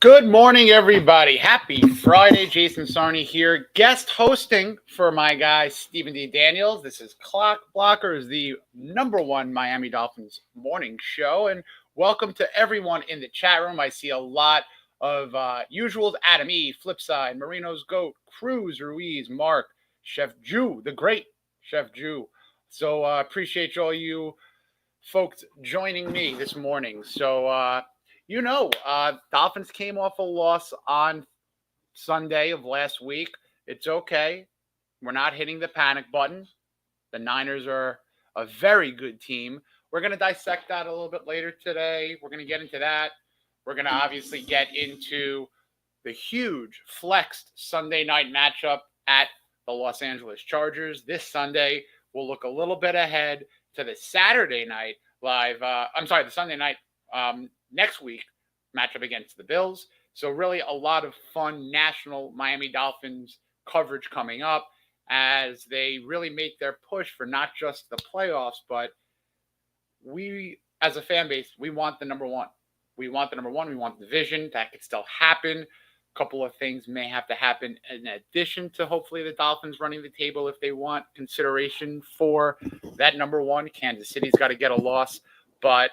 Good morning, everybody. Happy Friday. Jason Sarney here, guest hosting for my guy, Stephen D. Daniels. This is Clock Blockers, the number one Miami Dolphins morning show. And welcome to everyone in the chat room. I see a lot of usuals: Adam E., Flipside, Marino's Goat, Cruz, Ruiz, Mark, Chef Jew, the great Chef Jew. So appreciate all you folks joining me this morning. So, Dolphins came off a loss on Sunday of last week. It's okay. We're not hitting the panic button. The Niners are a very good team. We're going to dissect that a little bit later today. We're going to get into that. We're going to obviously get into the huge flexed Sunday night matchup at the Los Angeles Chargers. This Sunday, we'll look a little bit ahead to the Saturday night the Sunday night next week matchup against the Bills. So really a lot of fun national Miami Dolphins coverage coming up as they really make their push for not just the playoffs, but we as a fan base, we want the number one. We want the number one. We want the division. That could still happen. A couple of things may have to happen in addition to hopefully the Dolphins running the table if they want consideration for that number one. Kansas City's got to get a loss, but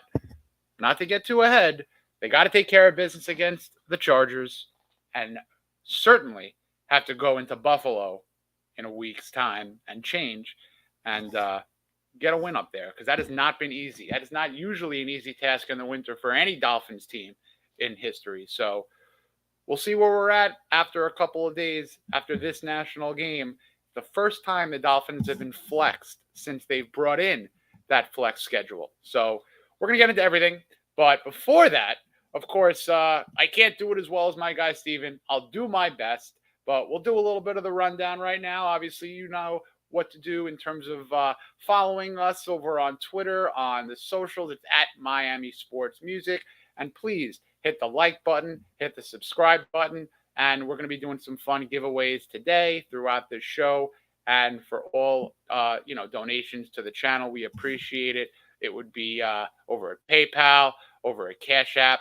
not to get too ahead. They got to take care of business against the Chargers and certainly have to go into Buffalo in a week's time and change and get a win up there, because that has not been easy. That is not usually an easy task in the winter for any Dolphins team in history. So we'll see where we're at after a couple of days after this national game. The first time the Dolphins have been flexed since they've brought in that flex schedule. So we're going to get into everything. But before that, of course, I can't do it as well as my guy, Steven. I'll do my best, but we'll do a little bit of the rundown right now. Obviously, you know what to do in terms of following us over on Twitter, on the socials. It's at Miami Sports Music. And please hit the like button, hit the subscribe button, and we're going to be doing some fun giveaways today throughout the show. And for all, donations to the channel, we appreciate it. It would be over at PayPal, over at Cash App.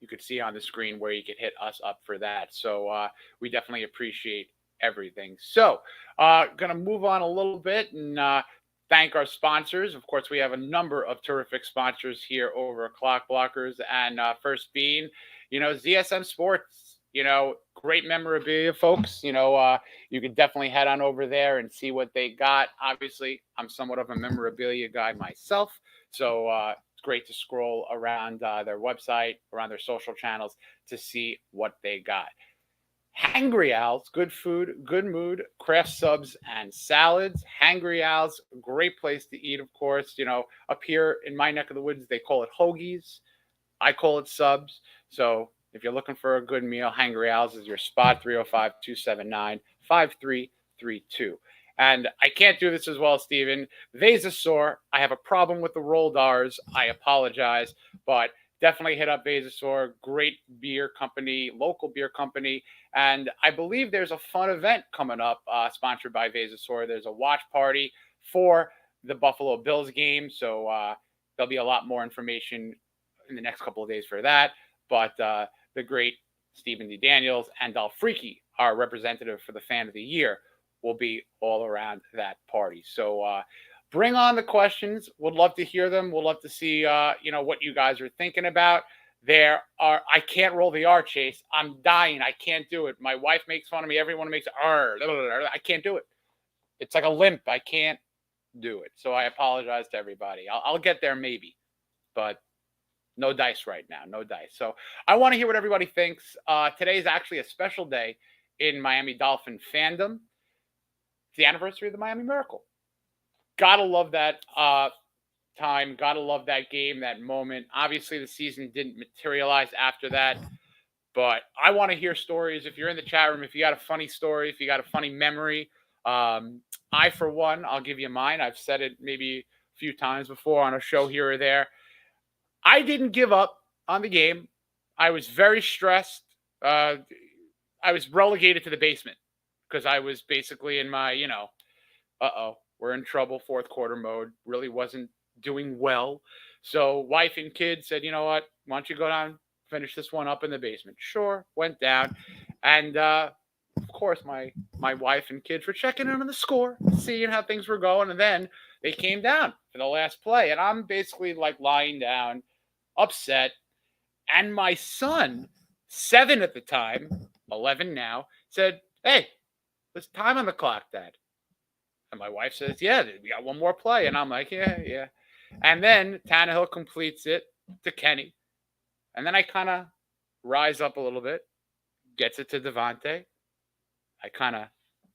You could see on the screen where you could hit us up for that. So we definitely appreciate everything. So going to move on a little bit and thank our sponsors. Of course, we have a number of terrific sponsors here over at Clock Blockers. And first being, ZSM Sports, great memorabilia, folks. You could definitely head on over there and see what they got. Obviously, I'm somewhat of a memorabilia guy myself. So it's great to scroll around their website, around their social channels to see what they got. Hangry Owls, good food, good mood, craft subs and salads. Hangry Owls, great place to eat, of course. Up here in my neck of the woods, they call it hoagies. I call it subs. So if you're looking for a good meal, Hangry Owls is your spot, 305-279-5332. And I can't do this as well, Steven. Vasasaur, I have a problem with the rolled R's. I apologize, but definitely hit up Vasasaur. Great beer company, local beer company. And I believe there's a fun event coming up sponsored by Vasasaur. There's a watch party for the Buffalo Bills game. So there'll be a lot more information in the next couple of days for that. But the great Stephen D. Daniels and Dolphreaky, our representative for the Fan of the Year, will be all around that party. So bring on the questions. Would love to hear them. We'll love to see, what you guys are thinking about. I can't roll the R, Chase. I'm dying. I can't do it. My wife makes fun of me. Everyone makes R. I can't do it. It's like a limp. I can't do it. So I apologize to everybody. I'll get there maybe, but no dice right now. No dice. So I want to hear what everybody thinks. Today is actually a special day in Miami Dolphin fandom. It's the anniversary of the Miami Miracle. Gotta love that time. Gotta love that game, that moment. Obviously, the season didn't materialize after that, but I want to hear stories. If you're in the chat room, if you got a funny story, if you got a funny memory, I, for one, I'll give you mine. I've said it maybe a few times before on a show here or there. I didn't give up on the game. I was very stressed. I was relegated to the basement because I was basically in my, we're in trouble, fourth quarter mode. Really wasn't doing well. So wife and kids said, you know what? Why don't you go down finish this one up in the basement. Sure, went down. And of course, my wife and kids were checking in on the score, seeing how things were going. And then they came down for the last play. And I'm basically like lying down, upset. And my son, 7 at the time, 11 now, said, "Hey, there's time on the clock, Dad." And my wife says, "Yeah, we got one more play." And I'm like, yeah. And then Tannehill completes it to Kenny. And then I kind of rise up a little bit, gets it to Devontae. I kind of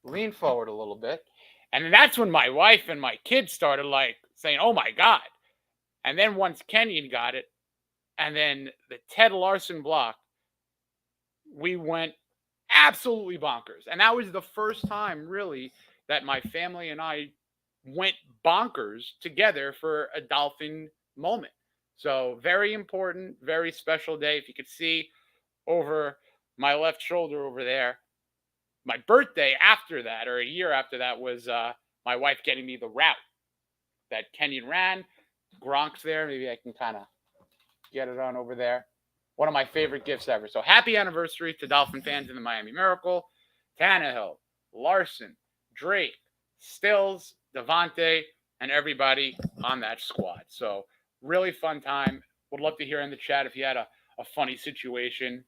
lean forward a little bit. And then that's when my wife and my kids started like saying, "Oh my God." And then once Kenyon got it, and then the Ted Larson block, we went absolutely bonkers. And that was the first time, really, that my family and I went bonkers together for a Dolphin moment. So, very important, very special day. If you could see over my left shoulder over there, my birthday after that, or a year after that, was my wife getting me the route that Kenyon ran. Gronk's there. Maybe I can kind of get it on over there. One of my favorite gifts ever. So happy anniversary to Dolphin fans in the Miami Miracle. Tannehill, Larson, Drake, Stills, Devontae, and everybody on that squad. So really fun time. Would love to hear in the chat if you had a funny situation,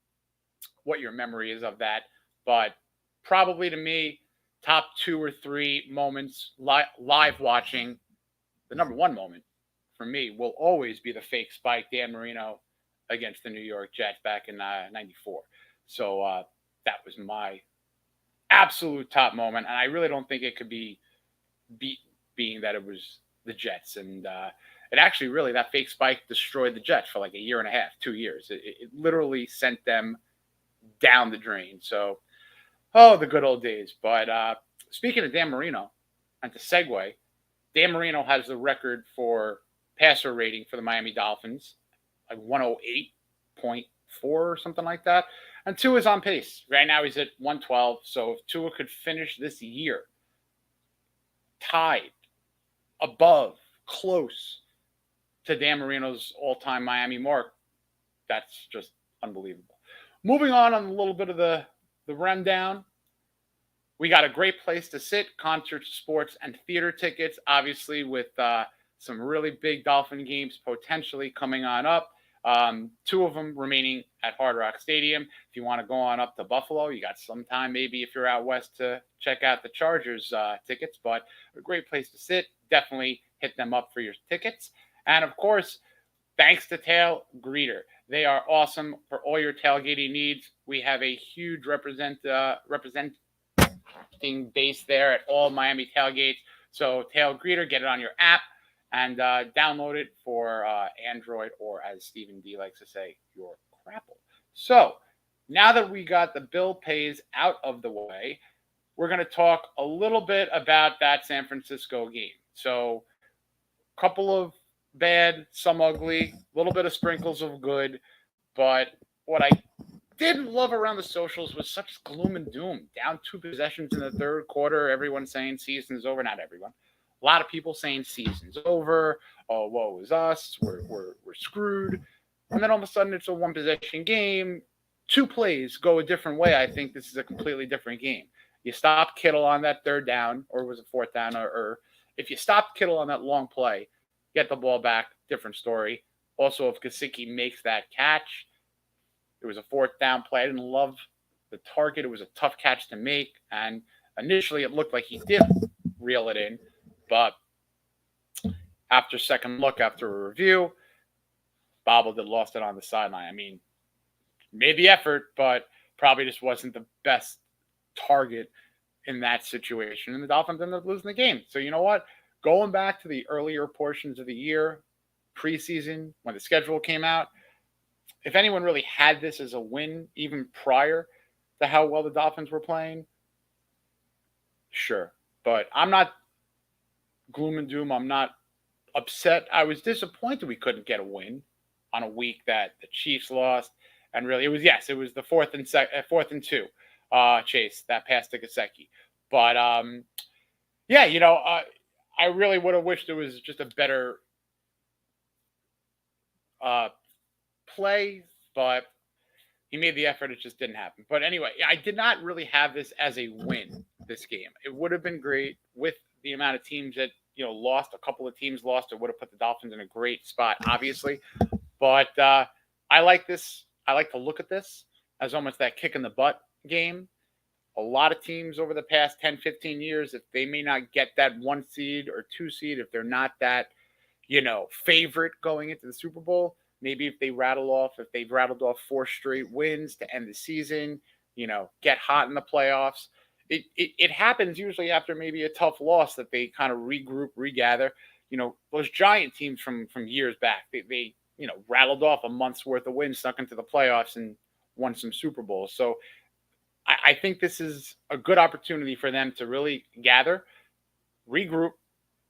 what your memory is of that. But probably to me, top 2 or 3 moments live watching. The number 1 moment for me will always be the fake spike Dan Marino against the New York Jets back in '94. So that was my absolute top moment. And I really don't think it could be beat, being that it was the Jets. And it actually really, that fake spike destroyed the Jets for like a year and a half, 2 years. It literally sent them down the drain. So, the good old days. But speaking of Dan Marino, and to segue, Dan Marino has the record for passer rating for the Miami Dolphins, like 108.4 or something like that. And Tua is on pace. Right now he's at 112. So if Tua could finish this year tied, above, close to Dan Marino's all-time Miami mark, that's just unbelievable. Moving on a little bit of the rundown. We got a great place to sit, concerts, sports, and theater tickets, obviously with some really big Dolphin games potentially coming on up. 2 of them remaining at Hard Rock Stadium. If you want to go on up to Buffalo, you got some time maybe if you're out west to check out the Chargers tickets, but a great place to sit. Definitely hit them up for your tickets. And of course, thanks to Tail Greeter. They are awesome for all your tailgating needs. We have a huge representing base there at all Miami tailgates. So Tail Greeter, get it on your app and download it for Android, or as Stephen D likes to say, your crapple. So now that we got the bill pays out of the way, we're going to talk a little bit about that San Francisco game. So a couple of bad, some ugly, a little bit of sprinkles of good. But what I didn't love around the socials was such gloom and doom. Down 2 possessions in the third quarter, everyone saying season's over. Not everyone. A lot of people saying season's over. Oh, woe is us. We're screwed. And then all of a sudden it's a 1 possession game. 2 plays go a different way. I think this is a completely different game. You stop Kittle on that 3rd down, or was it 4th down, or if you stop Kittle on that long play, get the ball back, different story. Also, if Gesicki makes that catch, it was a 4th down play. I didn't love the target. It was a tough catch to make. And initially it looked like he did reel it in. But after second look, after a review, bobbled it, lost it on the sideline. I mean, made the effort, but probably just wasn't the best target in that situation. And the Dolphins ended up losing the game. So you know what? Going back to the earlier portions of the year, preseason, when the schedule came out, if anyone really had this as a win, even prior to how well the Dolphins were playing, sure. But I'm not gloom and doom. I'm not upset. I was disappointed we couldn't get a win on a week that the Chiefs lost. And really, it was the 4th and 2, Chase, that pass to Gesicki. But, I really would have wished there was just a better play, but He made the effort. It just didn't happen. But anyway, I did not really have this as a win this game. It would have been great with the amount of teams that, lost. A couple of teams lost. It would have put the Dolphins in a great spot, obviously. But I like this. I like to look at this as almost that kick in the butt game. A lot of teams over the past 10, 15 years, if they may not get that 1 seed or 2 seed, if they're not that, favorite going into the Super Bowl, maybe if they've rattled off 4 straight wins to end the season, get hot in the playoffs. It happens usually after maybe a tough loss that they kind of regroup, regather. Those giant teams from years back, they rattled off a month's worth of wins, stuck into the playoffs, and won some Super Bowls. So I think this is a good opportunity for them to really gather, regroup.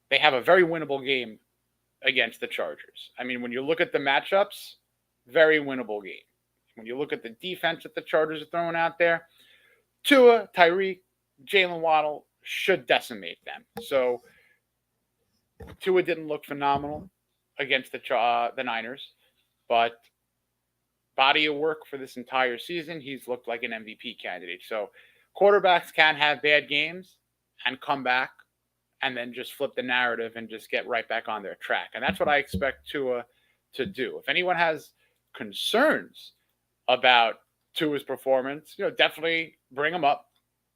They have a very winnable game against the Chargers. I mean, when you look at the matchups, very winnable game. When you look at the defense that the Chargers are throwing out there, Tua, Tyreek, Jalen Waddle should decimate them. So Tua didn't look phenomenal against the Niners, but body of work for this entire season, he's looked like an MVP candidate. So quarterbacks can have bad games and come back and then just flip the narrative and just get right back on their track. And that's what I expect Tua to do. If anyone has concerns about Tua's performance, definitely bring them up.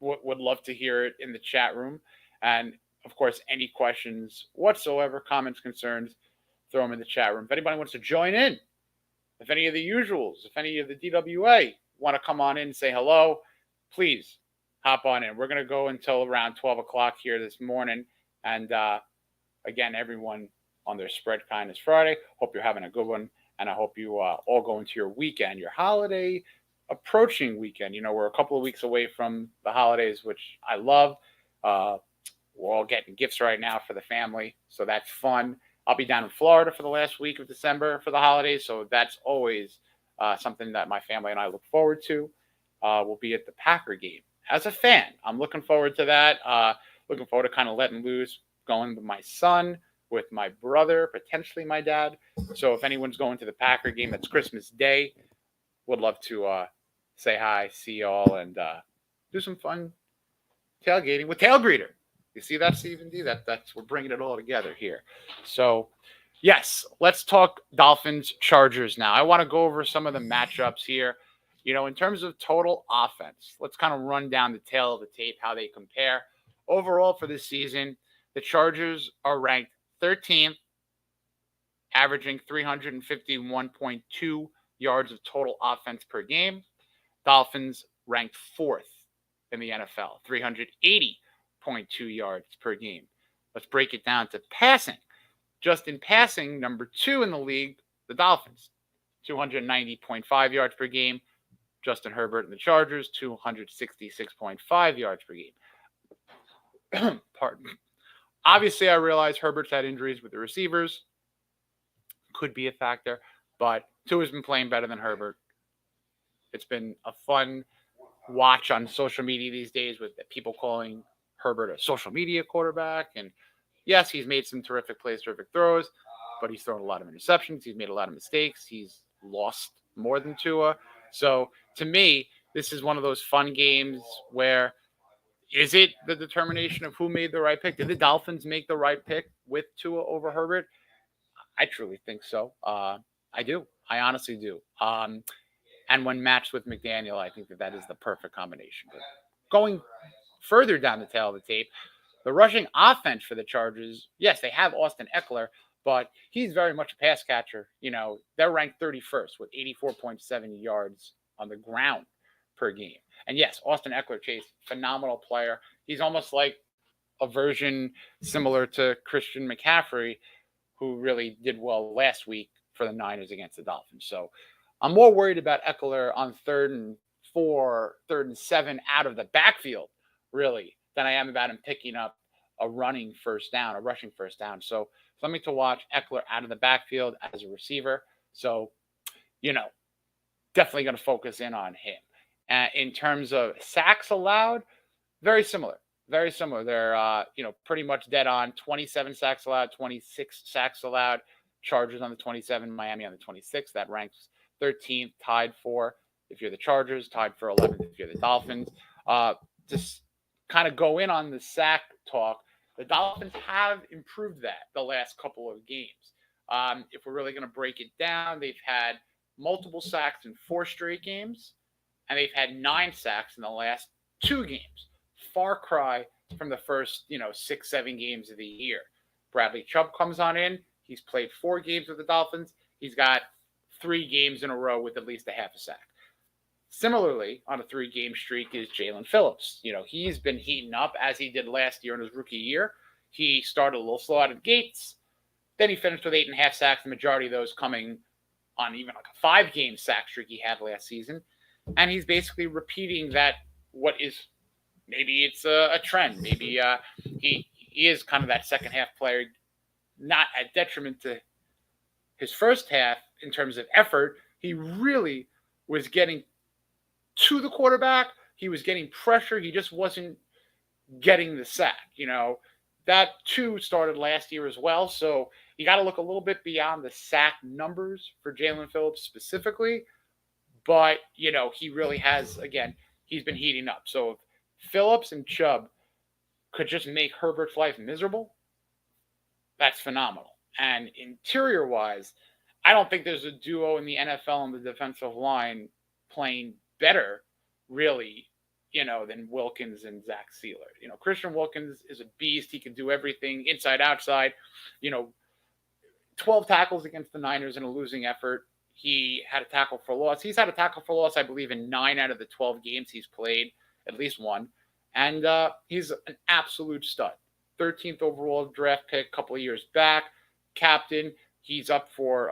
Would love to hear it in the chat room. And of course, any questions whatsoever, comments, concerns, throw them in the chat room. If anybody wants to join in, if any of the usuals, if any of the DWA want to come on in and say hello, please hop on in. We're going to go until around 12 o'clock here this morning. And again, everyone on their Spread Kindness Friday, hope you're having a good one. And I hope you all go into your weekend, your holiday approaching weekend. We're a couple of weeks away from the holidays, which I love. We're all getting gifts right now for the family, so that's fun. I'll be down in Florida for the last week of December for the holidays, so that's always something that my family and I look forward to. We'll be at the Packer game. As a fan, I'm looking forward to that. Looking forward to kind of letting loose, going with my son, with my brother, potentially my dad. So if anyone's going to the Packer game, that's Christmas Day. Would love to say hi, see y'all, and do some fun tailgating with Tail Greeter. You see that, Stephen D? That's we're bringing it all together here. So, yes, let's talk Dolphins Chargers now. I want to go over some of the matchups here. In terms of total offense, let's kind of run down the tail of the tape, how they compare. Overall for this season, the Chargers are ranked 13th, averaging 351.2 yards of total offense per game. Dolphins ranked 4th in the NFL, 380.2 yards per game. Let's break it down to passing. Just in passing, number 2 in the league, the Dolphins, 290.5 yards per game. Justin Herbert and the Chargers, 266.5 yards per game. Pardon me. Obviously, I realize Herbert's had injuries with the receivers. Could be a factor, but Tua's been playing better than Herbert. It's been a fun watch on social media these days with people calling Herbert a social media quarterback. And yes, he's made some terrific plays, terrific throws, but he's thrown a lot of interceptions. He's made a lot of mistakes. He's lost more than Tua. So to me, this is one of those fun games where is it the determination of who made the right pick? Did the Dolphins make the right pick with Tua over Herbert? I truly think so. I do. I honestly do. And when matched with McDaniel, I think that is the perfect combination. But going further down the tail of the tape, the rushing offense for the Chargers, yes, they have Austin Eckler, but he's very much a pass catcher. They're ranked 31st with 84.7 yards on the ground per game. And yes, Austin Eckler, Chase, phenomenal player. He's almost like a version similar to Christian McCaffrey, who really did well last week for the Niners against the Dolphins. So I'm more worried about Eckler on 3rd and 4, 3rd and 7 out of the backfield, really, than I am about him picking up a rushing first down. So something to watch, Eckler out of the backfield as a receiver. So, definitely going to focus in on him. In terms of sacks allowed, very similar. Very similar. They're, pretty much dead on. 27 sacks allowed, 26 sacks allowed. Chargers on the 27, Miami on the 26. That ranks 13th, tied for if you're the Chargers, tied for 11th if you're the Dolphins. Just kind of go in on the sack talk. The Dolphins have improved that the last couple of games. If we're really going to break it down, they've had multiple sacks in 4 straight games, and they've had 9 sacks in the last 2 games. Far cry from the first, 6, 7 games of the year. Bradley Chubb comes on in. He's played 4 games with the Dolphins. He's got 3 games in a row with at least a half a sack. Similarly, on a 3-game streak is Jalen Phillips. He's been heating up as he did last year in his rookie year. He started a little slow out of the gates. Then he finished with 8.5 sacks, the majority of those coming on even like a 5-game sack streak he had last season. And he's basically repeating that, what is, maybe it's a trend. Maybe he is kind of that second half player, not at detriment to his first half in terms of effort. He really was getting to the quarterback. He was getting pressure. He just wasn't getting the sack. That too started last year as well. So you got to look a little bit beyond the sack numbers for Jalen Phillips specifically. But, he really has, again, he's been heating up. So if Phillips and Chubb could just make Herbert's life miserable, that's phenomenal. And interior-wise, I don't think there's a duo in the NFL on the defensive line playing better, really, than Wilkins and Zach Sealer. Christian Wilkins is a beast. He can do everything inside, outside. 12 tackles against the Niners in a losing effort. He had a tackle for loss. He's had a tackle for loss, I believe, in 9 out of the 12 games he's played, at least one. And he's an absolute stud. 13th overall draft pick a couple of years back. Captain. He's up for,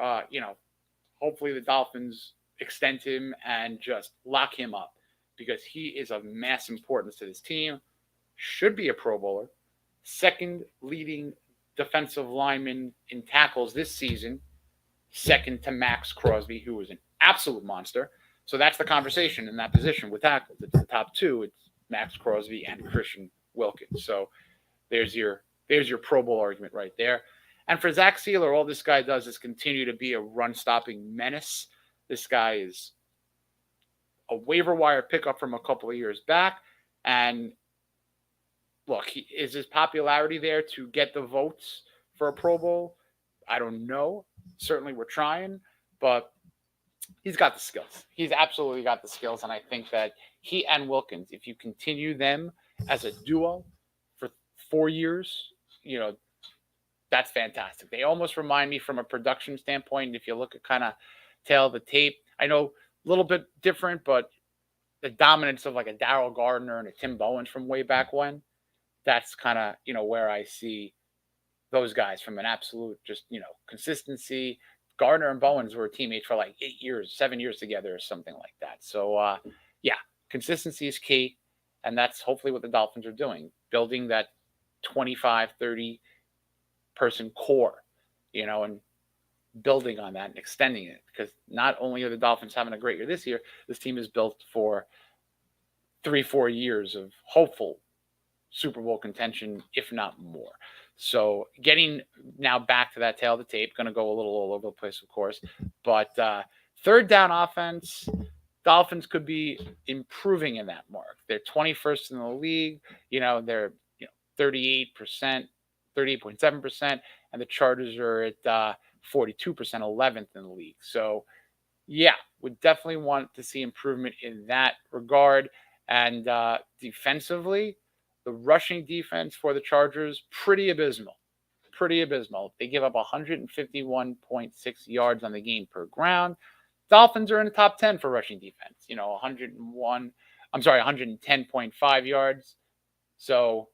hopefully the Dolphins extend him and just lock him up, because he is of mass importance to this team. Should be a Pro Bowler. Second leading defensive lineman in tackles this season. Second to Max Crosby, who was an absolute monster. So that's the conversation in that position with tackles. It's the top 2. It's Max Crosby and Christian Wilkins. So there's your Pro Bowl argument right there. And for Zach Sealer, all this guy does is continue to be a run-stopping menace. This guy is a waiver wire pickup from a couple of years back. And look, is his popularity there to get the votes for a Pro Bowl? I don't know. Certainly we're trying, but he's got the skills. He's absolutely got the skills. And I think that he and Wilkins, if you continue them as a duo for 4 years, that's fantastic. They almost remind me from a production standpoint. If you look at kind of tail of the tape, I know a little bit different, but the dominance of like a Darryl Gardner and a Tim Bowens from way back when, that's kind of, where I see those guys from an absolute just, consistency. Gardner and Bowens were teammates for like 8 years, 7 years together or something like that. So, consistency is key. And that's hopefully what the Dolphins are doing, building that 25, 30 person core, and building on that and extending it, because not only are the Dolphins having a great year this year, this team is built for 3-4 years of hopeful Super Bowl contention, if not more. So getting now back to that tail of the tape, going to go a little all over the place, of course, but third down offense, Dolphins could be improving in that mark. They're 21st in the league. They're 38%, 38.7%, and the Chargers are at 42%, 11th in the league. So, we definitely want to see improvement in that regard. And defensively, the rushing defense for the Chargers, pretty abysmal. They give up 151.6 yards on the game per ground. Dolphins are in the top 10 for rushing defense, 110.5 yards. So,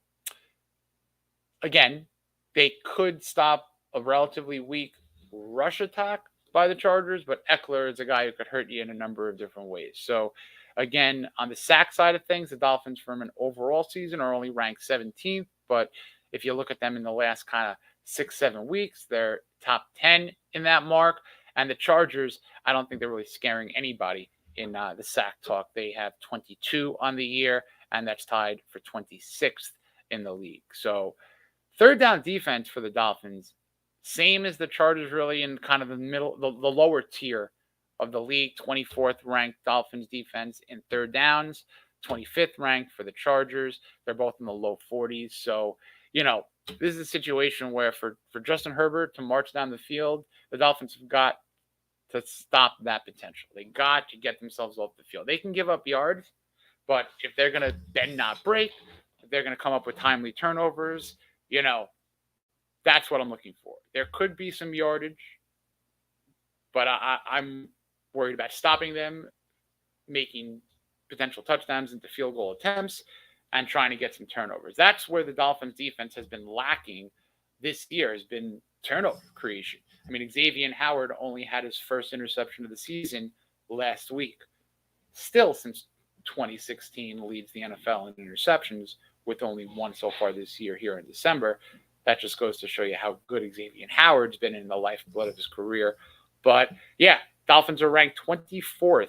again, they could stop a relatively weak rush attack by the Chargers, but Eckler is a guy who could hurt you in a number of different ways. So, again, on the sack side of things, the Dolphins from an overall season are only ranked 17th, but if you look at them in the last kind of 6-7 weeks, they're top 10 in that mark. And the Chargers, I don't think they're really scaring anybody in the sack talk. They have 22 on the year, and that's tied for 26th in the league. So third down defense for the Dolphins, same as the Chargers, really in kind of the middle, the lower tier of the league, 24th ranked Dolphins defense in third downs, 25th ranked for the Chargers. They're both in the low 40s. So, this is a situation where for Justin Herbert to march down the field, the Dolphins have got to stop that potential. They got to get themselves off the field. They can give up yards, but if they're going to bend, not break, if they're going to come up with timely turnovers, that's what I'm looking for. There could be some yardage, but I'm worried about stopping them, making potential touchdowns into field goal attempts, and trying to get some turnovers. That's where the Dolphins defense has been lacking this year, has been turnover creation. I mean, Xavier Howard only had his first interception of the season last week. Still, since 2016, leads the NFL in interceptions with only one so far this year here in December. That just goes to show you how good Xavier Howard's been in the lifeblood of his career. But yeah, Dolphins are ranked 24th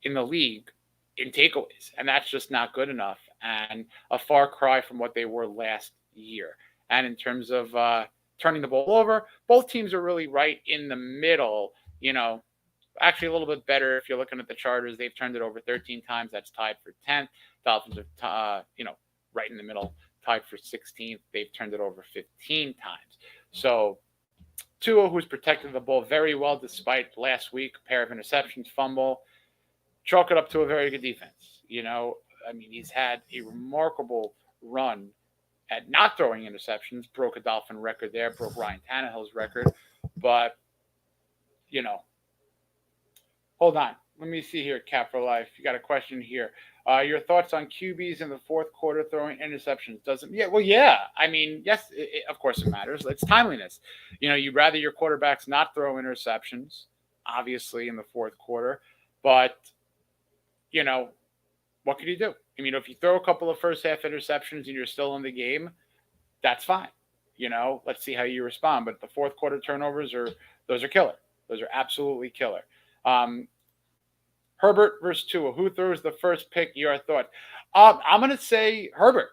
in the league in takeaways, and that's just not good enough, and a far cry from what they were last year. And in terms of turning the ball over, both teams are really right in the middle. Actually a little bit better if you're looking at the Chargers. They've turned it over 13 times. That's tied for 10th. Dolphins are, right in the middle, tied for 16th. They've turned it over 15 times. So Tua, who's protected the ball very well despite last week, a pair of interceptions, fumble, chalk it up to a very good defense. He's had a remarkable run at not throwing interceptions, broke a Dolphin record there, broke Ryan Tannehill's record. But, hold on. Let me see here, Cap for Life. You got a question here. Your thoughts on QBs in the fourth quarter throwing interceptions? Yeah. Yes, of course it matters. It's timeliness. You'd rather your quarterbacks not throw interceptions, obviously, in the fourth quarter. But, what can you do? If you throw a couple of first half interceptions and you're still in the game, that's fine. Let's see how you respond. But the fourth quarter turnovers those are killer. Those are absolutely killer. Herbert versus Tua. Who throws the first pick? Your thought? I'm going to say Herbert.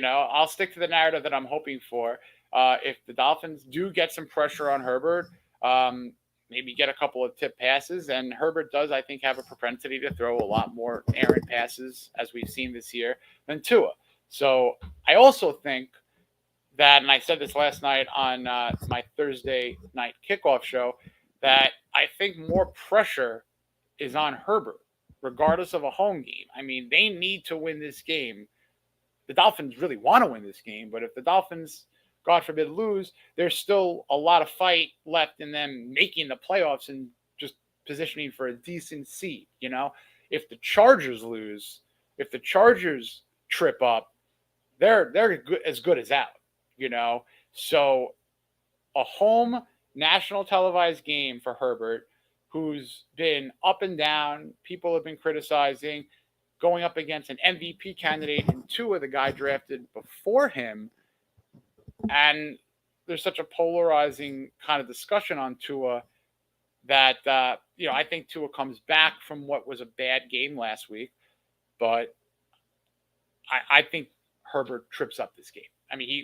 I'll stick to the narrative that I'm hoping for. If the Dolphins do get some pressure on Herbert, maybe get a couple of tip passes, and Herbert does, I think, have a propensity to throw a lot more errant passes, as we've seen this year, than Tua. So I also think that, and I said this last night on my Thursday night kickoff show, that I think more pressure is on Herbert, regardless of a home game. They need to win this game. The Dolphins really want to win this game, but if the Dolphins, God forbid, lose, there's still a lot of fight left in them making the playoffs and just positioning for a decent seed. If the Chargers lose, if the Chargers trip up, they're as good as out. So a home national televised game for Herbert, who's been up and down, people have been criticizing, going up against an MVP candidate and Tua, the guy drafted before him. And there's such a polarizing kind of discussion on Tua that, I think Tua comes back from what was a bad game last week. But I think Herbert trips up this game.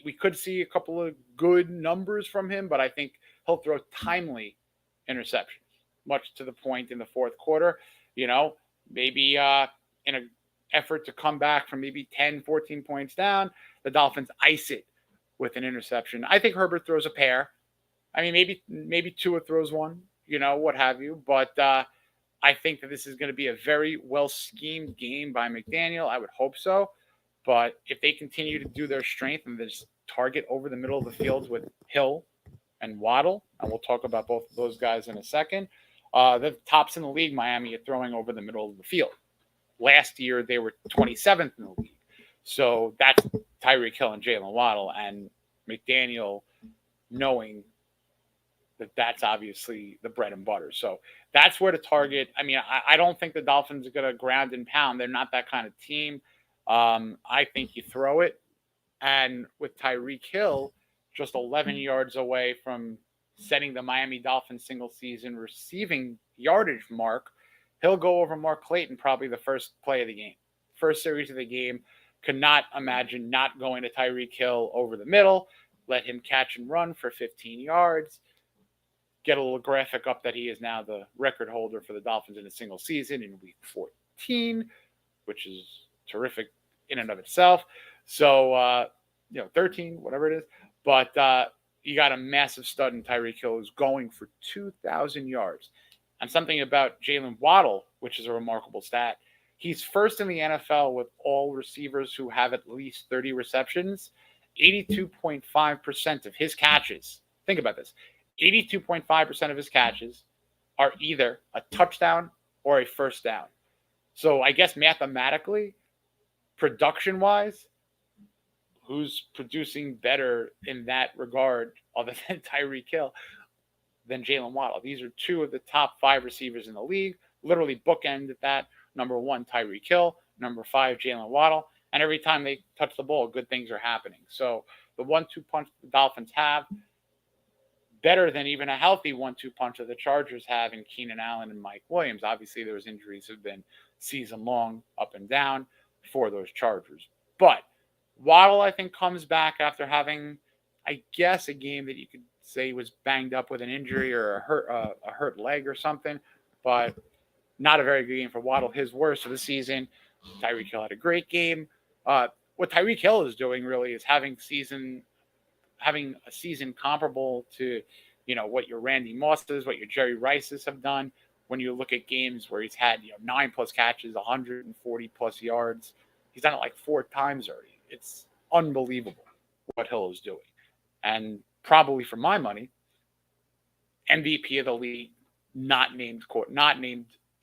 We could see a couple of good numbers from him, but I think he'll throw timely interceptions, much to the point in the fourth quarter. Maybe in an effort to come back from maybe 10, 14 points down, the Dolphins ice it with an interception. I think Herbert throws a pair. Maybe Tua throws one, what have you. But I think that this is going to be a very well-schemed game by McDaniel. I would hope so. But if they continue to do their strength and just target over the middle of the field with Hill and Waddle, and we'll talk about both of those guys in a second, the tops in the league, Miami, are throwing over the middle of the field. Last year, they were 27th in the league. So that's Tyreek Hill and Jalen Waddle, and McDaniel knowing that that's obviously the bread and butter. So that's where to target. I don't think the Dolphins are going to ground and pound. They're not that kind of team. I think you throw it. And with Tyreek Hill just 11 yards away from setting the Miami Dolphins single season receiving yardage mark, he'll go over Mark Clayton probably the first play of the game. First series of the game. Could not imagine not going to Tyreek Hill over the middle, let him catch and run for 15 yards. get a little graphic up that he is now the record holder for the Dolphins in a single season in week 14, which is terrific in and of itself. So, 13, whatever it is. But you got a massive stud in Tyreek Hill who's going for 2,000 yards. And something about Jalen Waddle, which is a remarkable stat. He's first in the NFL with all receivers who have at least 30 receptions. 82.5% of his catches, think about this, 82.5% of his catches are either a touchdown or a first down. So I guess mathematically, production-wise, who's producing better in that regard other than Tyreek Hill than Jalen Waddle? These are two of the top 5 receivers in the league, literally bookend at that. Number 1, Tyreek Hill. Number 5, Jalen Waddle. And every time they touch the ball, good things are happening. So the 1-2 punch the Dolphins have, better than even a healthy 1-2 punch that the Chargers have in Keenan Allen and Mike Williams. Obviously, those injuries have been season-long, up and down for those Chargers. But Waddle, I think, comes back after having, I guess, a game that you could say was banged up with an injury or a hurt leg or something. But not a very good game for Waddle. His worst of the season. Tyreek Hill had a great game. What Tyreek Hill is doing really is having a season comparable to, what your Randy Mosses, what your Jerry Rices have done. When you look at games where he's had 9+ catches, 140+ yards, he's done it like 4 times already. It's unbelievable what Hill is doing, and probably for my money, MVP of the league, not named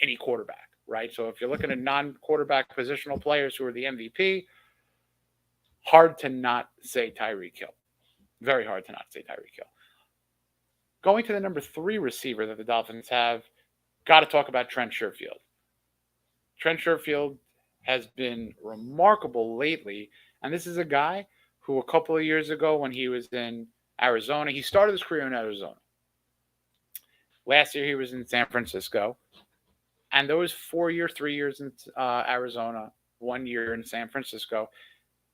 any quarterback, right? So if you're looking at non-quarterback positional players who are the MVP, hard to not say Tyreek Hill. Very hard to not say Tyreek Hill. Going to the number 3 receiver that the Dolphins have, got to talk about Trent Sherfield. Trent Sherfield has been remarkable lately, and this is a guy who a couple of years ago when he was in Arizona, he started his career in Arizona. Last year he was in San Francisco, and those 4 years, 3 years in Arizona, 1 year in San Francisco,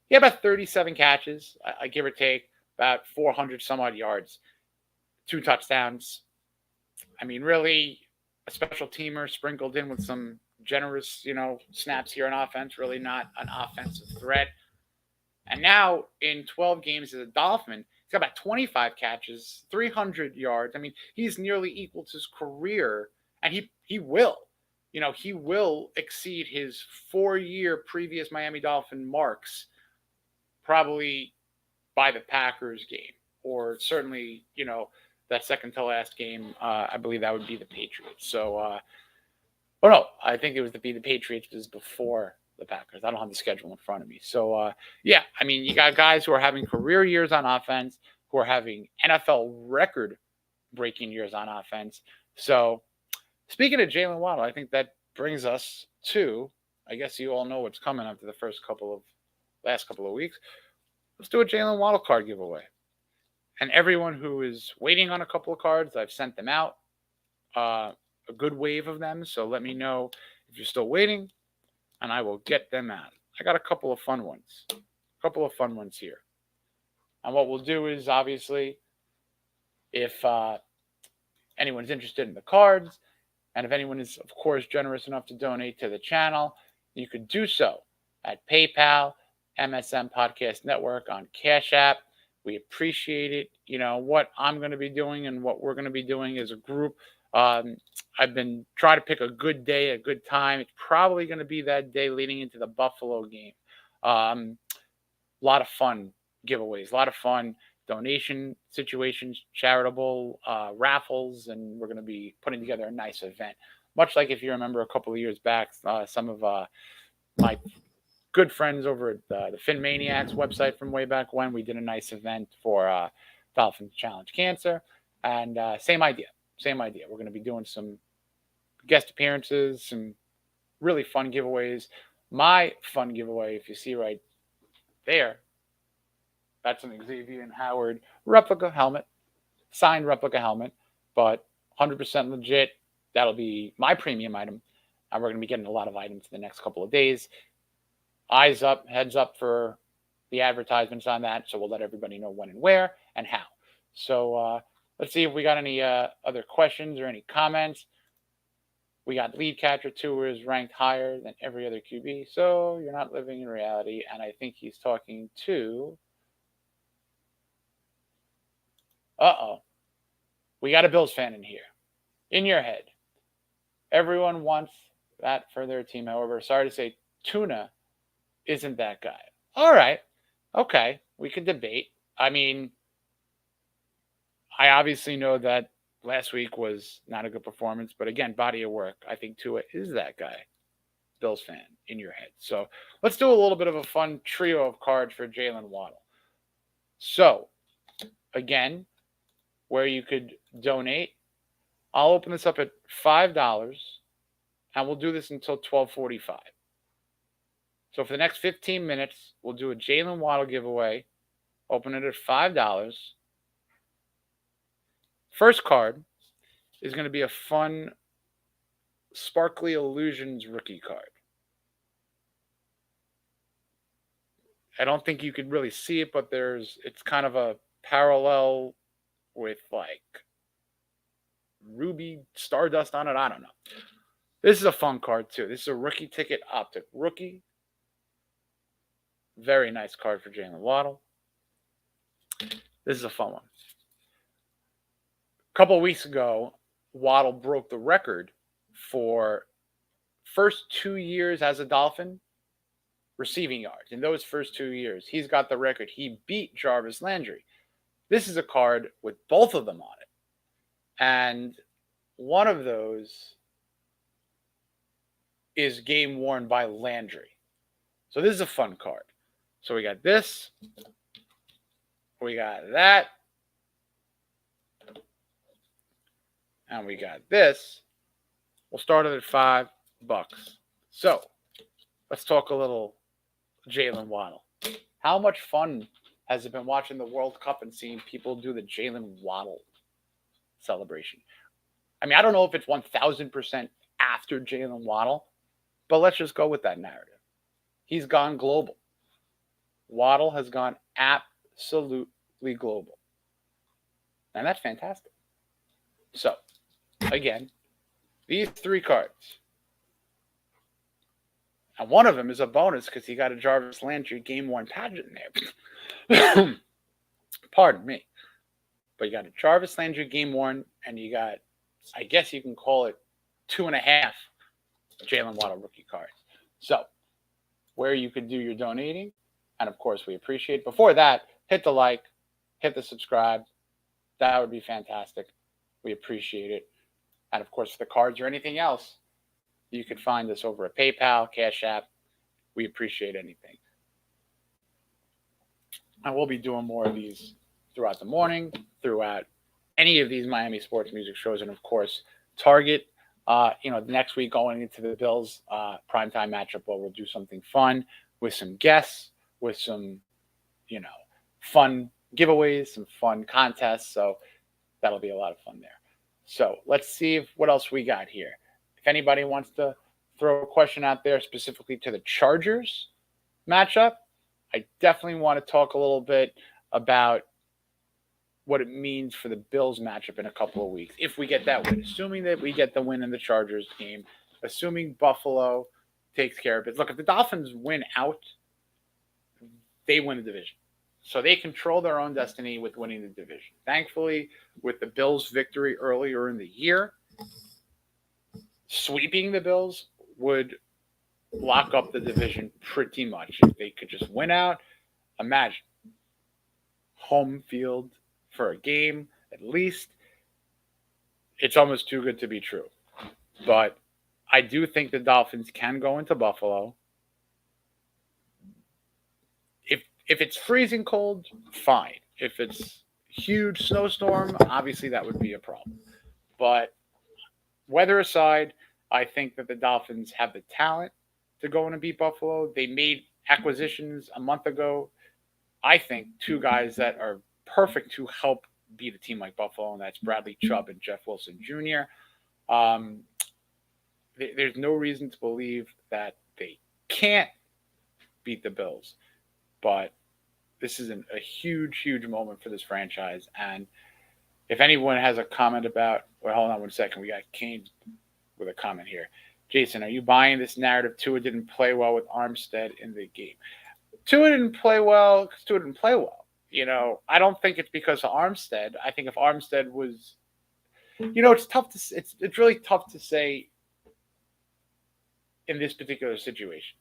he had about 37 catches, I give or take, about 400 some odd yards, 2 touchdowns. I mean, really a special teamer sprinkled in with some generous, snaps here on offense, really not an offensive threat. And now in 12 games as a Dolphin, he's got about 25 catches, 300 yards. I mean, he's nearly equal to his career, and he will. He will exceed his 4-year previous Miami Dolphin marks probably by the Packers game, or certainly, that second to last game. I believe that would be the Patriots. So, no, I think it was the Patriots was before the Packers. I don't have the schedule in front of me. So, yeah, I mean, you got guys who are having career years on offense, who are having NFL record-breaking years on offense. So, speaking of Jalen Waddle, I think that brings us to, I guess you all know what's coming after the last couple of weeks. Let's do a Jalen Waddle card giveaway. And everyone who is waiting on a couple of cards, I've sent them out, a good wave of them. So let me know if you're still waiting, and I will get them out. I got a couple of fun ones. Here. And what we'll do is, obviously, if anyone's interested in the cards, and if anyone is, of course, generous enough to donate to the channel, you could do so at PayPal, MSM Podcast Network, on Cash App. We appreciate it. What I'm going to be doing and what we're going to be doing as a group. I've been trying to pick a good day, a good time. It's probably going to be that day leading into the Buffalo game. A lot of fun giveaways, a lot of fun donation situations, charitable raffles, and we're going to be putting together a nice event. Much like if you remember a couple of years back, some of my good friends over at the Fin Maniacs website from way back when, we did a nice event for Dolphins Challenge Cancer, and same idea. We're going to be doing some guest appearances, some really fun giveaways. My fun giveaway, if you see right there, that's an Xavier and Howard replica helmet, signed replica helmet, but 100% legit. That'll be my premium item, and we're going to be getting a lot of items in the next couple of days. Eyes up, heads up for the advertisements on that, so we'll let everybody know when and where and how. So Let's see if we got any other questions or any comments. We got lead catcher 2 is ranked higher than every other QB, so you're not living in reality. And I think he's talking to. We got a Bills fan in here. In your head. Everyone wants that for their team. However, sorry to say, Tuna isn't that guy. All right. Okay. We can debate. I mean, I obviously know that last week was not a good performance, but again, body of work. I think Tua is that guy. Bills fan in your head. So let's do a little bit of a fun trio of cards for Jalen Waddle. So, again, where you could donate, I'll open this up at $5, and we'll do this until 12:45. So for the next 15 minutes, we'll do a Jalen Waddle giveaway. Open it at $5. First card is going to be a fun Sparkly Illusions rookie card. I don't think you could really see it, but it's kind of a parallel with like ruby stardust on it. I don't know. This is a fun card too. This is a rookie ticket optic rookie. Very nice card for Jalen Waddle. This is a fun one. A couple of weeks ago, Waddle broke the record for first 2 years as a Dolphin receiving yards. In those first 2 years, he's got the record. He beat Jarvis Landry. This is a card with both of them on it. And one of those is game worn by Landry. So this is a fun card. So we got this. We got that. And we got this. We'll start it at $5. So let's talk a little Jalen Waddle. How much fun has it been watching the World Cup and seeing people do the Jalen Waddle celebration? I mean, I don't know if it's 1,000% after Jalen Waddle, but let's just go with that narrative. He's gone global. Waddle has gone absolutely global. And that's fantastic. So, again, these 3 cards. And one of them is a bonus because he got a Jarvis Landry game-worn pageant in there. Pardon me. But you got a Jarvis Landry game-worn, and you got, I guess you can call it 2.5 Jalen Waddle rookie cards. So, where you could do your donating, and of course we appreciate. Before that, hit the like, hit the subscribe. That would be fantastic. We appreciate it. And of course, for the cards or anything else, you can find us over at PayPal, Cash App. We appreciate anything. And we'll be doing more of these throughout the morning, throughout any of these Miami sports music shows, and of course, Target. Next week going into the Bills primetime matchup, where we'll do something fun with some guests, with some, fun giveaways, some fun contests. So that'll be a lot of fun there. So let's see what else we got here. If anybody wants to throw a question out there specifically to the Chargers matchup, I definitely want to talk a little bit about what it means for the Bills matchup in a couple of weeks. If we get that win, assuming that we get the win in the Chargers game, assuming Buffalo takes care of it. Look, if the Dolphins win out, they win the division. So they control their own destiny with winning the division. Thankfully, with the Bills' victory earlier in the year, sweeping the Bills would lock up the division pretty much. If they could just win out, imagine home field for a game, at least. It's almost too good to be true. But I do think the Dolphins can go into Buffalo. If it's freezing cold, fine. If it's huge snowstorm, obviously that would be a problem. But weather aside, I think that the Dolphins have the talent to go in and beat Buffalo. They made acquisitions a month ago. I think 2 guys that are perfect to help beat a team like Buffalo, and that's Bradley Chubb and Jeff Wilson Jr. There's no reason to believe that they can't beat the Bills. But this is a huge, huge moment for this franchise. And If anyone has a comment about, well, hold on one second. We got Kane with a comment here. Jason, are you buying this narrative? Tua didn't play well with Armstead in the game. Tua didn't play well because Tua didn't play well. I don't think it's because of Armstead. I think if Armstead was, it's tough to it's really tough to say in this particular situation.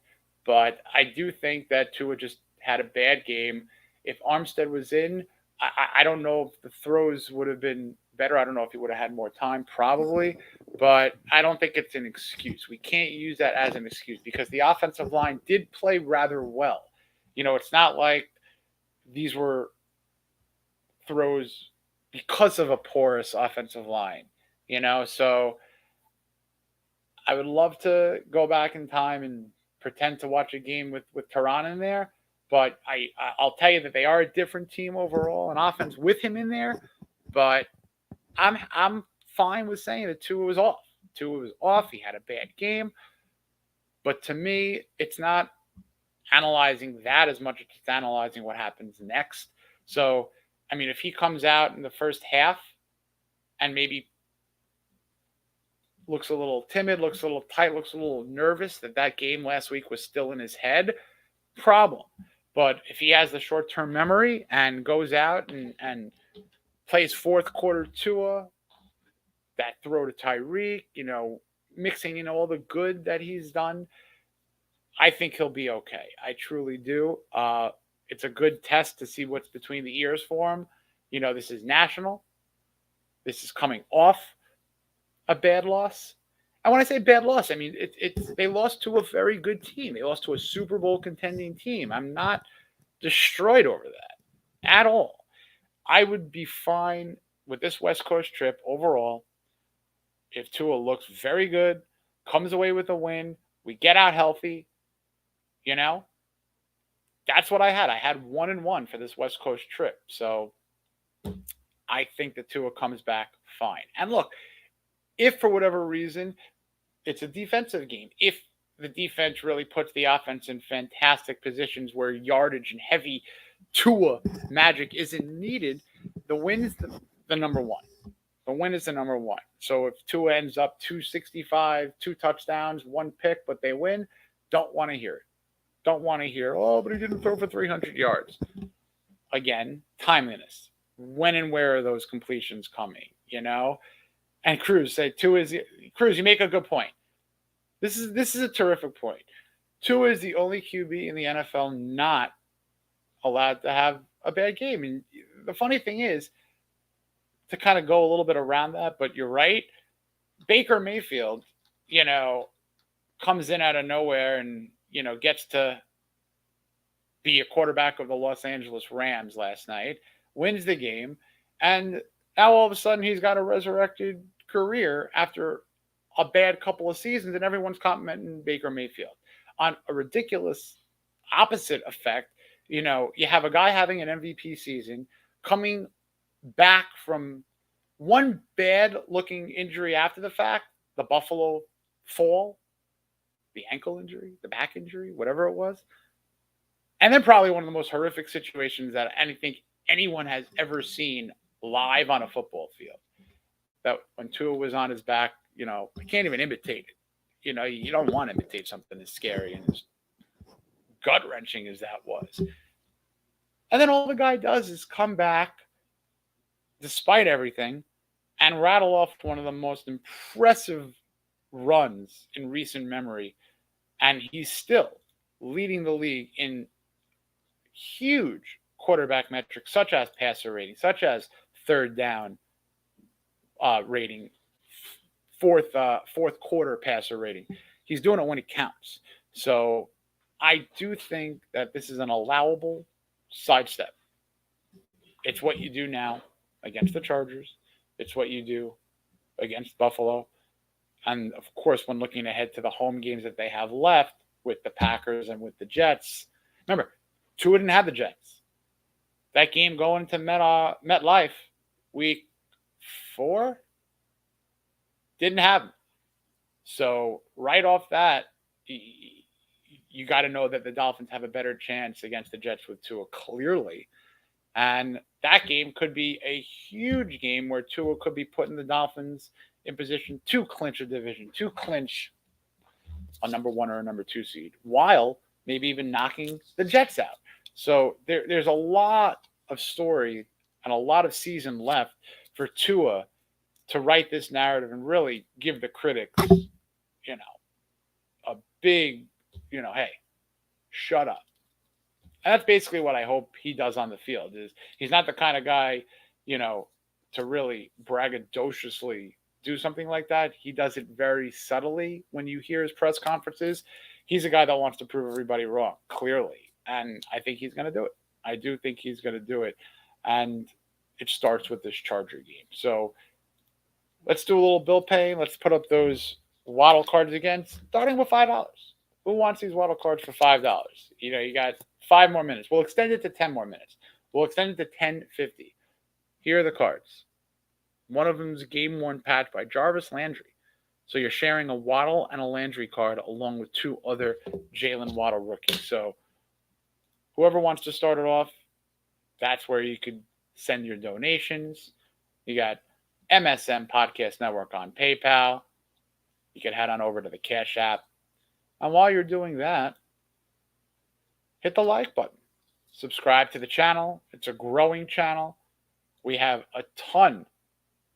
But I do think that Tua just had a bad game. If Armstead was in, I don't know if the throws would have been better. I don't know if he would have had more time, probably. But I don't think it's an excuse. We can't use that as an excuse because the offensive line did play rather well. It's not like these were throws because of a porous offensive line, So I would love to go back in time and pretend to watch a game with Tehran in there, but I'll tell you that they are a different team overall on offense with him in there. But I'm fine with saying that Tua was off. Tua was off. He had a bad game, but to me, it's not analyzing that as much as it's analyzing what happens next. So, I mean, if he comes out in the first half and maybe looks a little timid, looks a little tight, looks a little nervous that game last week was still in his head, problem. But if he has the short-term memory and goes out and plays fourth quarter Tua, that throw to Tyreek, mixing in all the good that he's done, I think he'll be okay. I truly do. It's a good test to see what's between the ears for him. This is national. This is coming off a bad loss. And when I say bad loss, I mean they lost to a very good team. They lost to a Super Bowl contending team. I'm not destroyed over that at all. I would be fine with this West Coast trip overall if Tua looks very good, comes away with a win, we get out healthy. That's what I had. I had 1-1 for this West Coast trip. So I think that Tua comes back fine. And look, if for whatever reason it's a defensive game, if the defense really puts the offense in fantastic positions where yardage and heavy Tua magic isn't needed, the win is the number one. The win is the number one. So if Tua ends up 265, 2 touchdowns, 1 pick, but they win, don't want to hear it. Don't want to hear, but he didn't throw for 300 yards. Again, timeliness. When and where are those completions coming, And Cruz said, Cruz, you make a good point. This is a terrific point. Tua is the only QB in the NFL not allowed to have a bad game. And the funny thing is, to kind of go a little bit around that, but you're right. Baker Mayfield, comes in out of nowhere and, gets to be a quarterback of the Los Angeles Rams last night, wins the game, and now all of a sudden he's got a resurrected career after a bad couple of seasons, and everyone's complimenting Baker Mayfield. On a ridiculous opposite effect, you have a guy having an MVP season, coming back from one bad-looking injury after the fact, the Buffalo fall, the ankle injury, the back injury, whatever it was, and then probably one of the most horrific situations that I think anyone has ever seen live on a football field. That when Tua was on his back, I can't even imitate it. You don't want to imitate something as scary and as gut-wrenching as that was. And then all the guy does is come back, despite everything, and rattle off one of the most impressive runs in recent memory. And he's still leading the league in huge quarterback metrics, such as passer rating, such as third down rating, fourth quarter passer rating. He's doing it when it counts. So I do think that this is an allowable sidestep. It's what you do now against the Chargers. It's what you do against Buffalo. And, of course, when looking ahead to the home games that they have left with the Packers and with the Jets, remember, Tua didn't have the Jets. That game going to MetLife week 4 didn't have them. So right off that, you got to know that the Dolphins have a better chance against the Jets with Tua, clearly. And that game could be a huge game where Tua could be putting the Dolphins in position to clinch a division, to clinch a number one or a number two seed, while maybe even knocking the Jets out. So there's a lot of story and a lot of season left for Tua to write this narrative and really give the critics, a big, hey, shut up. And that's basically what I hope he does on the field. Is he's not the kind of guy, to really braggadociously do something like that. He does it very subtly when you hear his press conferences. He's a guy that wants to prove everybody wrong, clearly. And I think he's going to do it. I do think he's going to do it. And it starts with this Charger game. So let's do a little bill paying. Let's put up those Waddle cards again, starting with $5. Who wants these Waddle cards for $5? You got 5 more minutes. We'll extend it to 10 more minutes. We'll extend it to 10:50. Here are the cards. One of them is a game-worn patch by Jarvis Landry. So you're sharing a Waddle and a Landry card along with 2 other Jalen Waddle rookies. So whoever wants to start it off, that's where you could send your donations. You got MSM Podcast Network on PayPal. You can head on over to the Cash App. And while you're doing that, hit the like button. Subscribe to the channel. It's a growing channel. We have a ton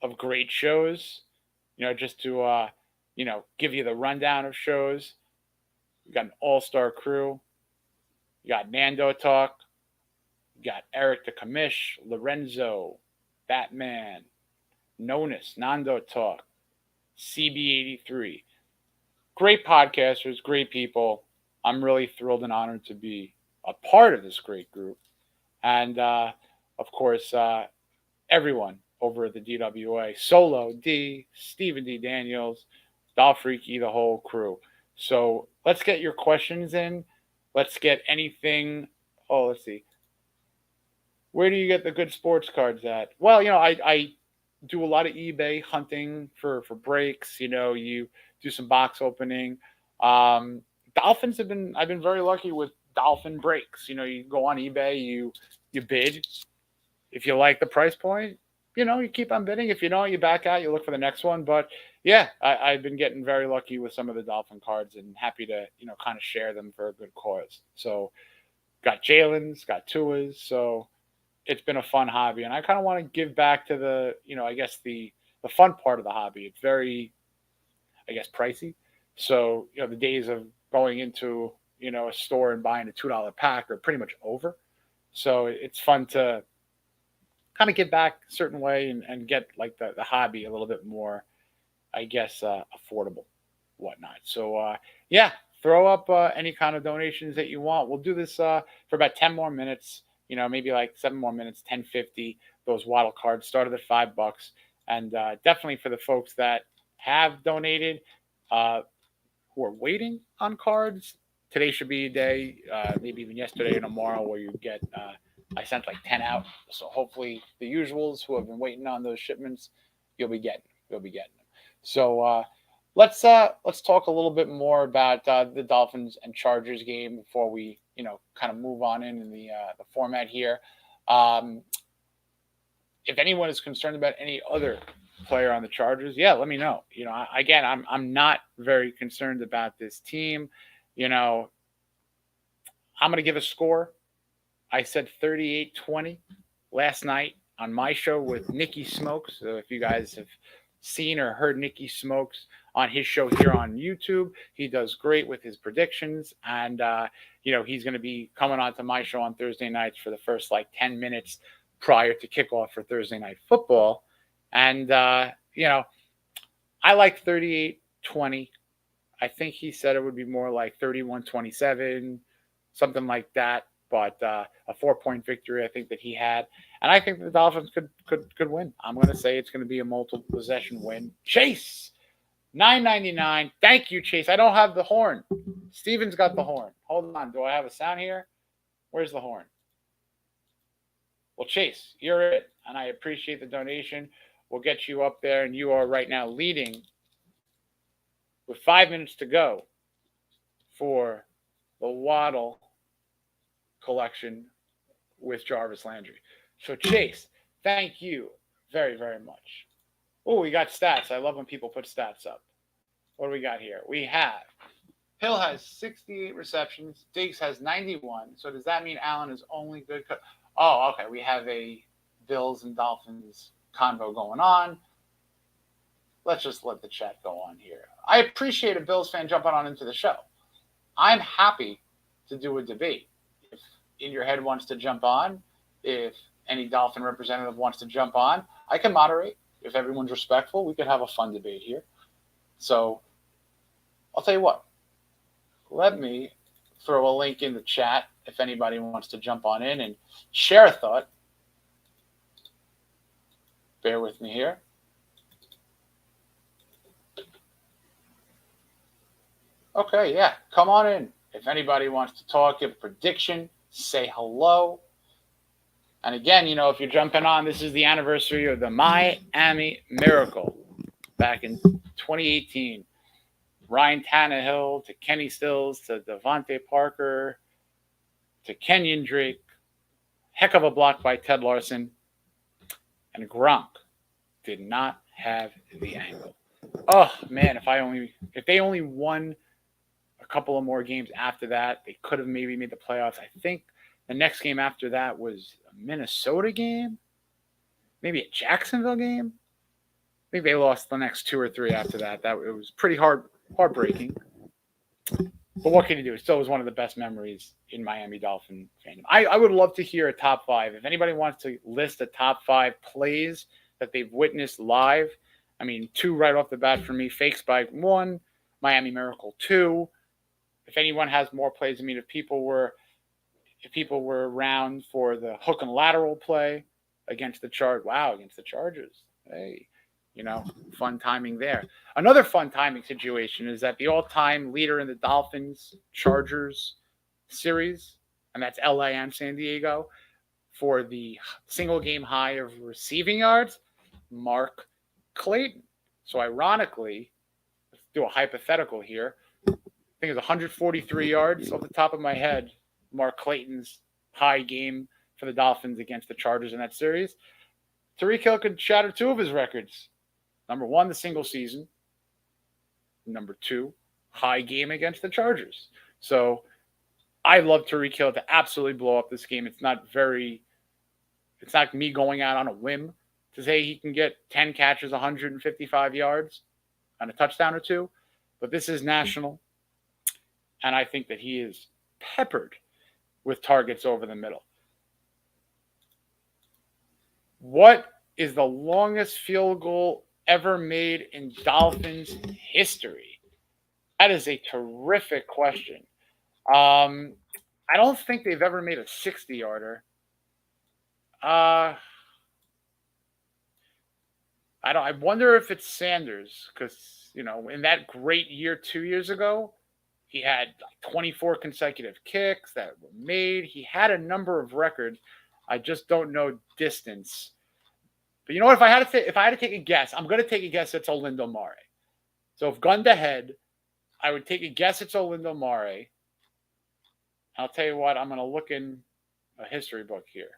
of great shows, just to, give you the rundown of shows. We got an all-star crew. You got Nando Talk. You got Eric the Commish, Lorenzo, Batman, Nonus, Nando Talk, CB83. Great podcasters, great people. I'm really thrilled and honored to be a part of this great group. And, of course, everyone over at the DWA, Solo, D, Stephen D. Daniels, Dolphreaky, the whole crew. So let's get your questions in. Let's get anything. Oh, let's see. Where do you get the good sports cards at? Well, I do a lot of eBay hunting for breaks. You do some box opening. Dolphins I've been very lucky with Dolphin breaks. You go on eBay, you bid. If you like the price point, you keep on bidding. If you don't, you back out, you look for the next one. But yeah, I've been getting very lucky with some of the Dolphin cards and happy to, kind of share them for a good cause. So got Jalen's, got Tua's. So it's been a fun hobby. And I kind of want to give back to the, I guess the fun part of the hobby. It's very, I guess, pricey. So, the days of going into, a store and buying a $2 pack are pretty much over. So it's fun to kind of give back a certain way and get like the hobby a little bit more, I guess, affordable, whatnot. So, yeah, throw up any kind of donations that you want. We'll do this for about 10 more minutes, maybe like 7 more minutes, 10:50. Those Waddle cards started at $5. And definitely for the folks that have donated, who are waiting on cards, today should be a day, maybe even yesterday or tomorrow, where you get, I sent like 10 out. So hopefully the usuals who have been waiting on those shipments, you'll be getting them. So let's talk a little bit more about the Dolphins and Chargers game before we, kind of move on in the format here. If anyone is concerned about any other player on the Chargers, yeah, let me know. I'm not very concerned about this team. I'm going to give a score. I said 38-20 last night on my show with Nicky Smokes. So if you guys have seen or heard Nicky Smokes on his show here on YouTube, he does great with his predictions. And, he's going to be coming on to my show on Thursday nights for the first 10 minutes prior to kickoff for Thursday Night Football. And, I like 38-20. I think he said it would be more like 31-27, something like that. But a 4-point victory, I think that he had, and I think the Dolphins could win. I'm going to say it's going to be a multiple possession win. Chase, $9.99. Thank you, Chase. I don't have the horn. Steven's got the horn. Hold on. Do I have a sound here? Where's the horn? Well, Chase, you're it, and I appreciate the donation. We'll get you up there, and you are right now leading with 5 minutes to go for the Waddle collection with Jarvis Landry. So, Chase, thank you very, very much. Oh, we got stats. I love when people put stats up. What do we got here? We have Hill has 68 receptions. Diggs has 91. So does that mean Allen is only good? Oh, okay. We have a Bills and Dolphins convo going on. Let's just let the chat go on here. I appreciate a Bills fan jumping on into the show. I'm happy to do a debate. If In Your Head wants to jump on, if any Dolphin representative wants to jump on, I can moderate. If everyone's respectful, we could have a fun debate here. So I'll tell you what. Let me throw a link in the chat if anybody wants to jump on in and share a thought. Bear with me here. Okay, yeah, come on in. If anybody wants to talk, give a prediction, say hello. And again, if you're jumping on, this is the anniversary of the Miami Miracle back in 2018. Ryan Tannehill to Kenny Stills to Devontae Parker to Kenyon Drake. Heck of a block by Ted Larson. And Gronk did not have the angle. Oh, man, if they only won a couple of more games after that, they could have maybe made the playoffs. I think the next game after that was a Minnesota game, maybe a Jacksonville game. I think they lost the next 2 or 3 after that. It was pretty heartbreaking. But what can you do? It still was one of the best memories in Miami Dolphin fandom. I would love to hear a top 5. If anybody wants to list a top 5 plays that they've witnessed live, 2 right off the bat for me. Fake spike 1, Miami Miracle 2. If anyone has more plays, if people were around for the hook and lateral play against the Chargers. Hey, fun timing there. Another fun timing situation is that the all-time leader in the Dolphins-Chargers series, and that's LA and San Diego, for the single-game high of receiving yards, Mark Clayton. So ironically, let's do a hypothetical here. I think it's 143 yards off the top of my head, Mark Clayton's high game for the Dolphins against the Chargers in that series. Tyreek Hill could shatter 2 of his records. Number 1, the single season. Number 2, high game against the Chargers. So I love Tyreek Hill to absolutely blow up this game. It's not me going out on a whim to say he can get 10 catches, 155 yards, and a touchdown or 2. But this is national. And I think that he is peppered with targets over the middle. What is the longest field goal ever made in Dolphins history? That is a terrific question. I don't think they've ever made a 60-yarder. I wonder if it's Sanders, because in that great year 2 years ago, he had 24 consecutive kicks that were made. He had a number of records. I just don't know distance. But you know what? If I had to take a guess, I'm going to take a guess it's Olindo Mare. So if gun to head, I would take a guess it's Olindo Mare. I'll tell you what, I'm going to look in a history book here.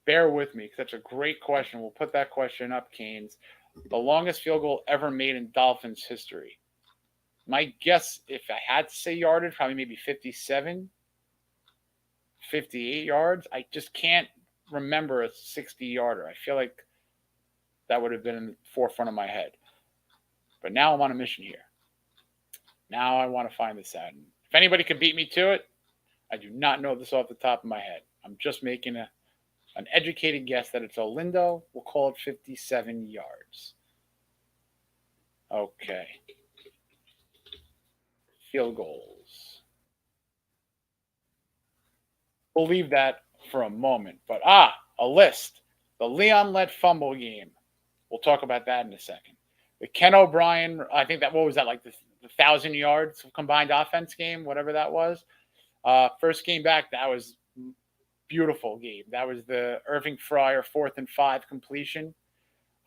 Bear with me, because that's a great question. We'll put that question up, Canes. The longest field goal ever made in Dolphins history. My guess, if I had to say yardage, probably maybe 57, 58 yards. I just can't remember a 60-yarder. I feel like that would have been in the forefront of my head. But now I'm on a mission here. Now I want to find this out. And if anybody can beat me to it, I do not know this off the top of my head. I'm just making an educated guess that it's Olindo. We'll call it 57 yards. Okay. Field goals. We'll leave that for a moment. But a list. The Leon Lett fumble game. We'll talk about that in a second. The Ken O'Brien, I think that, what was that, like the 1,000 yards of combined offense game, whatever that was. First game back, that was beautiful game. That was the Irving Fryer 4th and 5 completion.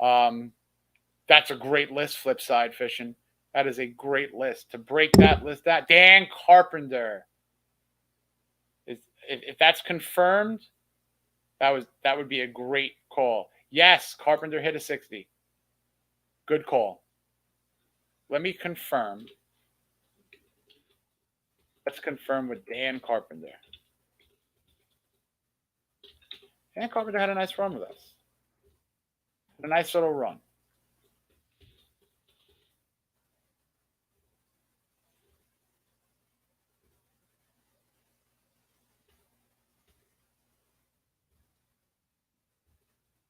That's a great list, flip side fishing. That is a great list. To break that list, Dan Carpenter. If that's confirmed, That would be a great call. Yes, Carpenter hit a 60. Good call. Let me confirm. Let's confirm with Dan Carpenter. Dan Carpenter had a nice run with us. A nice little run.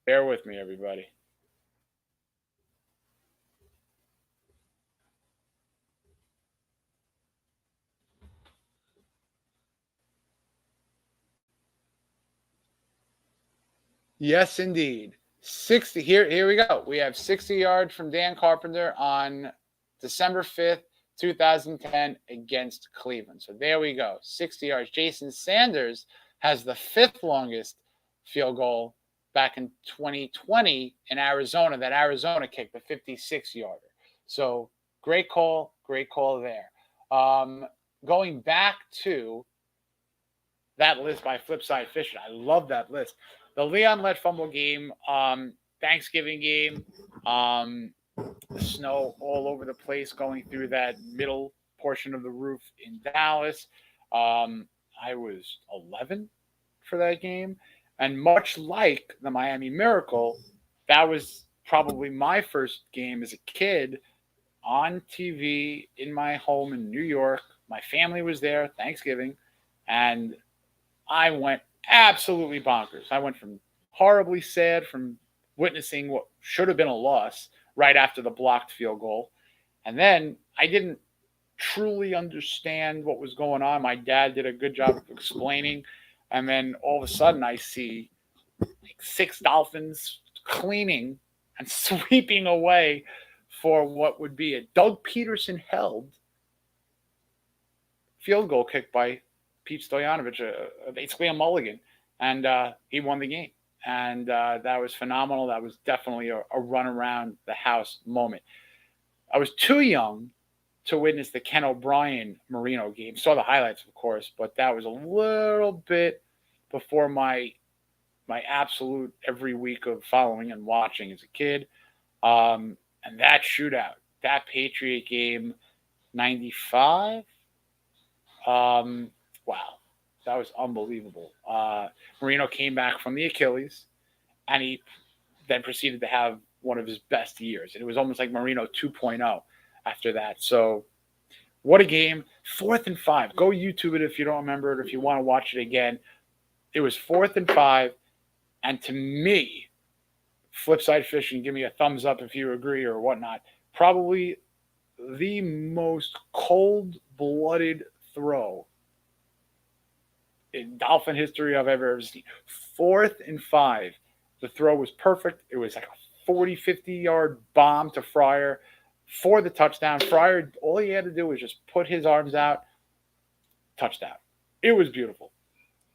Bear with me, everybody. Yes, indeed. 60. Here we go. We have 60 yards from Dan Carpenter on December 5th, 2010 against Cleveland. So there we go. 60 yards. Jason Sanders has the fifth longest field goal back in 2020 in Arizona. That Arizona kicked the 56-yarder. So great call there. Going back to that list by Flipside Fishing. I love that list. The Leon Lett fumble game, Thanksgiving game, the snow all over the place going through that middle portion of the roof in Dallas. I was 11 for that game. And much like the Miami Miracle, that was probably my first game as a kid on TV in my home in New York. My family was there, Thanksgiving, and I went absolutely bonkers. I went from horribly sad from witnessing what should have been a loss right after the blocked field goal. And then I didn't truly understand what was going on. My dad did a good job of explaining. And then all of a sudden I see like 6 Dolphins cleaning and sweeping away for what would be a Doug Peterson held field goal kick by Pete Stoyanovich, basically a mulligan, and he won the game. And that was phenomenal. That was definitely a run around the house moment. I was too young to witness the Ken O'Brien Marino game. Saw the highlights, of course, but that was a little bit before my absolute every week of following and watching as a kid. And that shootout, that Patriot game, 95. Wow, that was unbelievable. Marino came back from the Achilles, and he then proceeded to have one of his best years. And it was almost like Marino 2.0 after that. So what a game. 4th and 5. Go YouTube it if you don't remember it, if you want to watch it again. It was 4th and 5. And to me, Flipside Fishing, give me a thumbs up if you agree or whatnot, probably the most cold-blooded throw in Dolphin history I've ever seen. 4th and 5. The throw was perfect. It was like a 40, 50-yard bomb to Fryer for the touchdown. Fryer, all he had to do was just put his arms out. Touchdown. It was beautiful.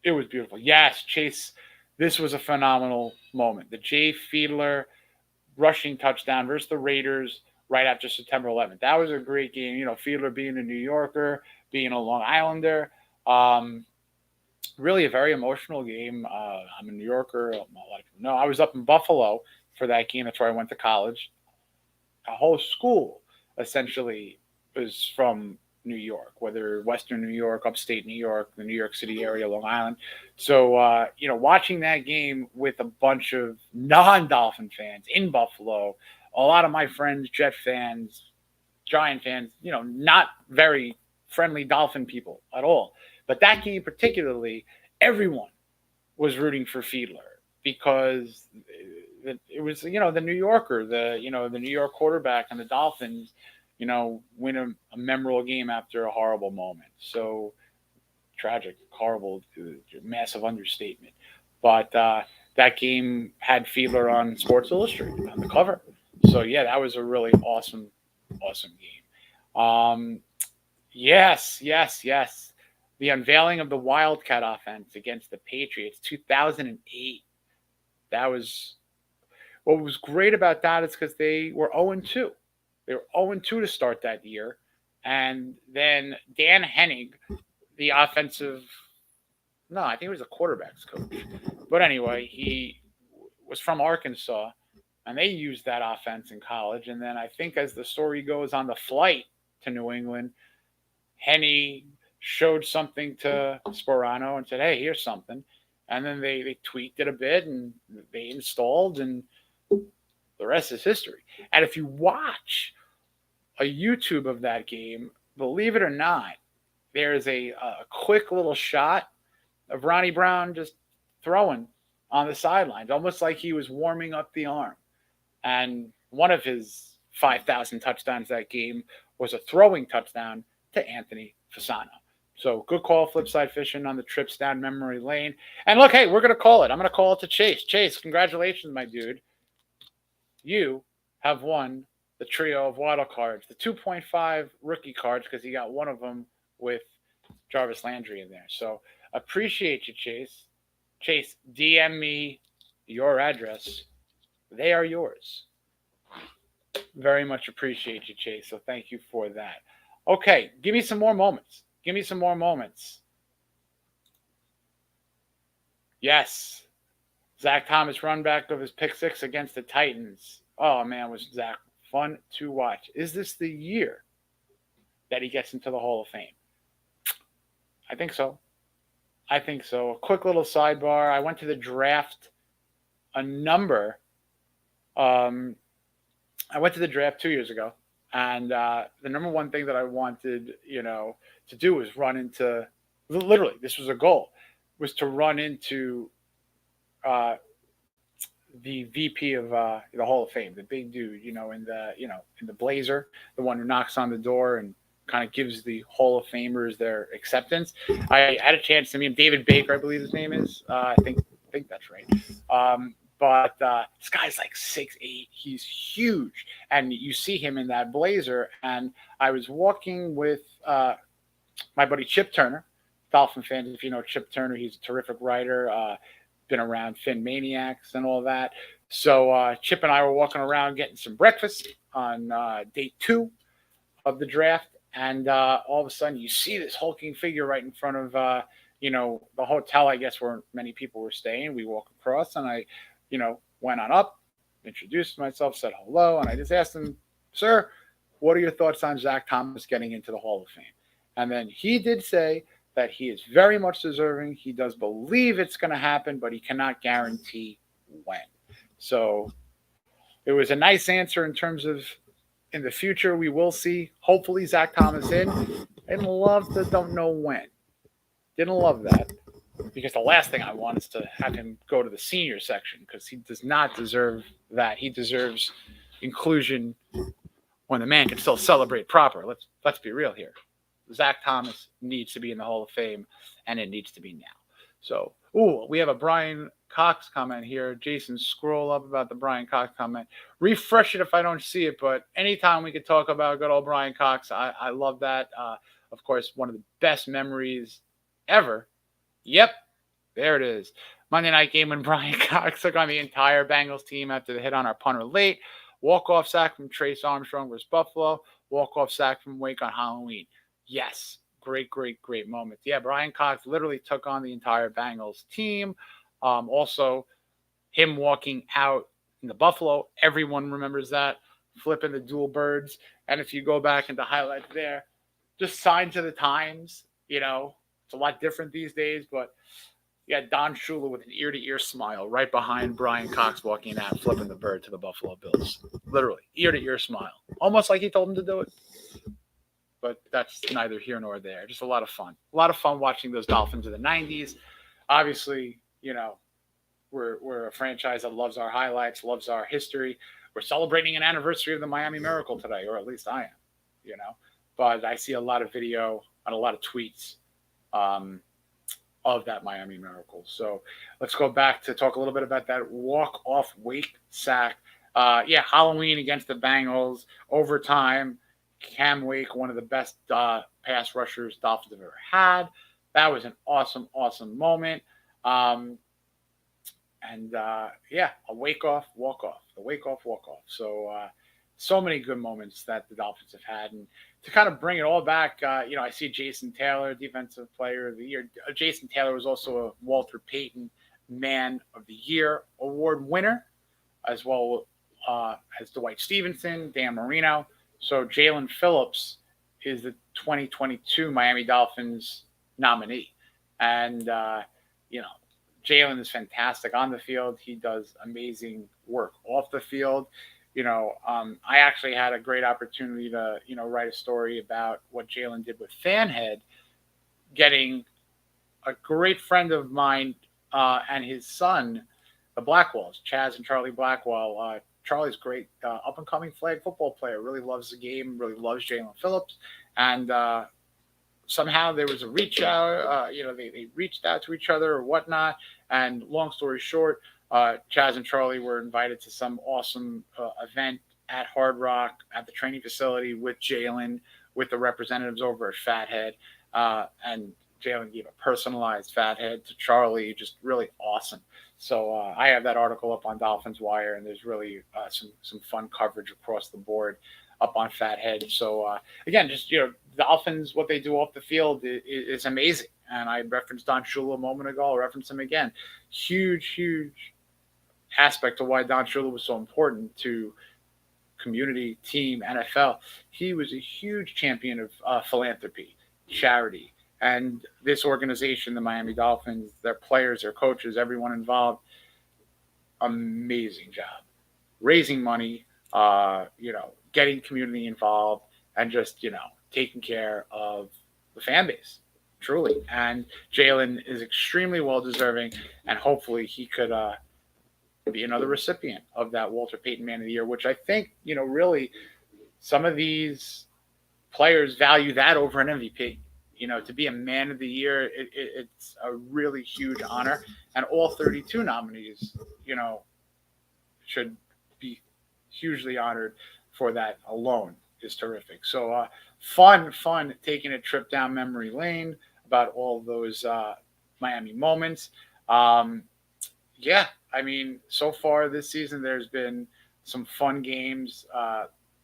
It was beautiful. Yes, Chase, this was a phenomenal moment. The Jay Fiedler rushing touchdown versus the Raiders right after September 11th. That was a great game. You know, Fiedler being a New Yorker, being a Long Islander. Really a very emotional game. I'm a New Yorker. A lot of people know. I was up in Buffalo for that game. That's where I went to college. A whole school essentially was from New York, whether Western New York, upstate New York, the New York City area, Long Island. So, watching that game with a bunch of non-Dolphin fans in Buffalo, a lot of my friends, Jet fans, Giant fans, not very friendly Dolphin people at all. But that game particularly, everyone was rooting for Fiedler because it was, the New Yorker, the New York quarterback and the Dolphins, win a memorable game after a horrible moment. So tragic, horrible, massive understatement. But that game had Fiedler on Sports Illustrated on the cover. So yeah, that was a really awesome game. Yes. The unveiling of the Wildcat offense against the Patriots, 2008. That was what was great about that is because they were 0-2. They were 0-2 to start that year. And then Dan Hennig, the I think he was a quarterback's coach. But anyway, he was from Arkansas, and they used that offense in college. And then I think as the story goes on the flight to New England, Henny showed something to Sperano and said, hey, here's something. And then they tweaked it a bit and they installed, and the rest is history. And if you watch a YouTube of that game, believe it or not, there's a quick little shot of Ronnie Brown just throwing on the sidelines, almost like he was warming up the arm. And one of his 5,000 touchdowns that game was a throwing touchdown to Anthony Fasano. So good call, Flipside Fishing, on the trips down memory lane. And look, hey, we're going to call it. I'm going to call it to Chase. Chase, congratulations, my dude. You have won the trio of wild cards, the 2.5 rookie cards, because you got one of them with Jarvis Landry in there. So appreciate you, Chase. Chase, DM me your address. They are yours. Very much appreciate you, Chase. So thank you for that. Okay, give me some more moments. Give me some more moments. Yes. Zach Thomas run back of his pick six against the Titans. Oh, man, was Zach fun to watch. Is this the year that he gets into the Hall of Fame? I think so. I think so. A quick little sidebar. I went to the draft I went to the draft 2 years ago, and the number one thing that I wanted, to do was run into, literally, this was a goal, was to run into the VP of the Hall of Fame, the big dude, in the blazer, the one who knocks on the door and kind of gives the Hall of Famers their acceptance. I had a chance to meet him. David Baker, I believe his name is. I think that's right. But this guy's like 6'8". He's huge. And you see him in that blazer. And I was walking with my buddy Chip Turner, Dolphin fans. If you know Chip Turner, he's a terrific writer. Been around Fin Maniacs and all that. So Chip and I were walking around getting some breakfast on day 2 of the draft. And all of a sudden you see this hulking figure right in front of, the hotel, I guess, where many people were staying. We walk across, and I went on up, introduced myself, said hello, and I just asked him, sir, what are your thoughts on Zach Thomas getting into the Hall of Fame? And then he did say that he is very much deserving. He does believe it's going to happen, but he cannot guarantee when. So it was a nice answer in terms of in the future we will see, hopefully, Zach Thomas in. I didn't love the don't know when. Didn't love that. Because the last thing I want is to have him go to the senior section, because he does not deserve that. He deserves inclusion when the man can still celebrate proper. Let's be real here. Zach Thomas needs to be in the Hall of Fame, and it needs to be now. So, we have a Brian Cox comment here. Jason, scroll up about the Brian Cox comment. Refresh it if I don't see it, but anytime we could talk about good old Brian Cox, I love that. Of course, one of the best memories ever. Yep, there it is. Monday night game when Brian Cox took on the entire Bengals team after the hit on our punter late. Walk-off sack from Trace Armstrong versus Buffalo. Walk-off sack from Wake on Halloween. Yes, great, great, great moment. Yeah, Brian Cox literally took on the entire Bengals team. Also, him walking out in the Buffalo, everyone remembers that, flipping the dual birds. And if you go back into highlights there, just sign to the times, It's a lot different these days, but you got Don Shula with an ear-to-ear smile right behind Brian Cox walking out, flipping the bird to the Buffalo Bills. Literally, ear-to-ear smile. Almost like he told him to do it. But that's neither here nor there. Just a lot of fun. A lot of fun watching those Dolphins of the 90s. Obviously, we're a franchise that loves our highlights, loves our history. We're celebrating an anniversary of the Miami Miracle today, or at least I am, But I see a lot of video and a lot of tweets of that Miami Miracle. So let's go back to talk a little bit about that walk-off Wake sack. Halloween against the Bengals, overtime. Cam Wake, one of the best pass rushers Dolphins have ever had. That was an awesome, awesome moment. A wake-off, walk-off. The wake-off, walk-off. So many good moments that the Dolphins have had. And to kind of bring it all back, I see Jason Taylor, Defensive Player of the Year. Jason Taylor was also a Walter Payton Man of the Year award winner, as well as Dwight Stevenson, Dan Marino. So Jalen Phillips is the 2022 Miami Dolphins nominee. And, you know, Jalen is fantastic on the field. He does amazing work off the field. I actually had a great opportunity to, write a story about what Jalen did with Fanhead, getting a great friend of mine and his son, the Blackwells, Chaz and Charlie Blackwell. Charlie's great up and coming flag football player. Really loves the game. Really loves Jalen Phillips, and somehow there was a reach out. They reached out to each other or whatnot. And long story short, Chaz and Charlie were invited to some awesome event at Hard Rock at the training facility with Jalen, with the representatives over at Fathead, and Jalen gave a personalized Fathead to Charlie, just really awesome. So I have that article up on Dolphins Wire, and there's really some fun coverage across the board up on Fathead. So again, just Dolphins, what they do off the field is amazing. And I referenced Don Shula a moment ago. I'll reference him again. Huge aspect to why Don Shula was so important to community, team, NFL. He was a huge champion of philanthropy, charity. And this organization, the Miami Dolphins, their players, their coaches, everyone involved, amazing job. Raising money, getting community involved, and just, taking care of the fan base, truly. And Jalen is extremely well-deserving, and hopefully he could be another recipient of that Walter Payton Man of the Year, which I think, really some of these players value that over an MVP. To be a Man of the Year, it's a really huge honor. And all 32 nominees, should be hugely honored for that alone is terrific. So fun taking a trip down memory lane about all those Miami moments. So far this season, there's been some fun games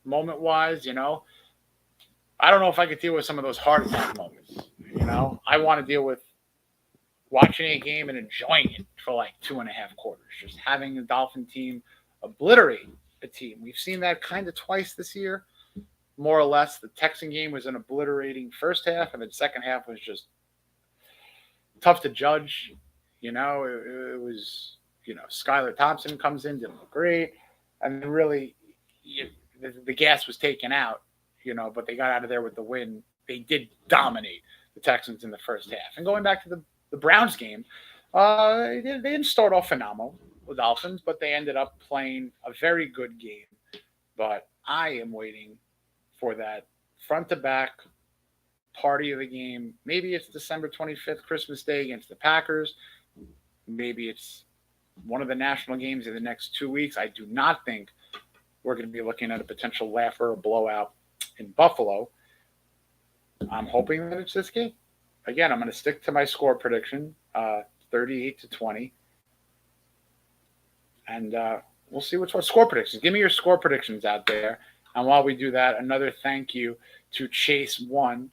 moment-wise, I don't know if I could deal with some of those heart attack moments. I want to deal with watching a game and enjoying it for like 2.5 quarters, just having the Dolphin team obliterate a team. We've seen that kind of twice this year, more or less. The Texan game was an obliterating first half, and the second half was just tough to judge. It was, Skylar Thompson comes in, didn't look great, and then really the gas was taken out. But they got out of there with the win. They did dominate the Texans in the first half. And going back to the Browns game, they didn't start off phenomenal, the Dolphins, but they ended up playing a very good game. But I am waiting for that front-to-back party of the game. Maybe it's December 25th, Christmas Day against the Packers. Maybe it's one of the national games in the next 2 weeks. I do not think we're going to be looking at a potential laugher or blowout in Buffalo. I'm hoping that it's this game. Again, I'm going to stick to my score prediction, 38-20. And we'll see what's score predictions. Give me your score predictions out there. And while we do that, another thank you to Chase One,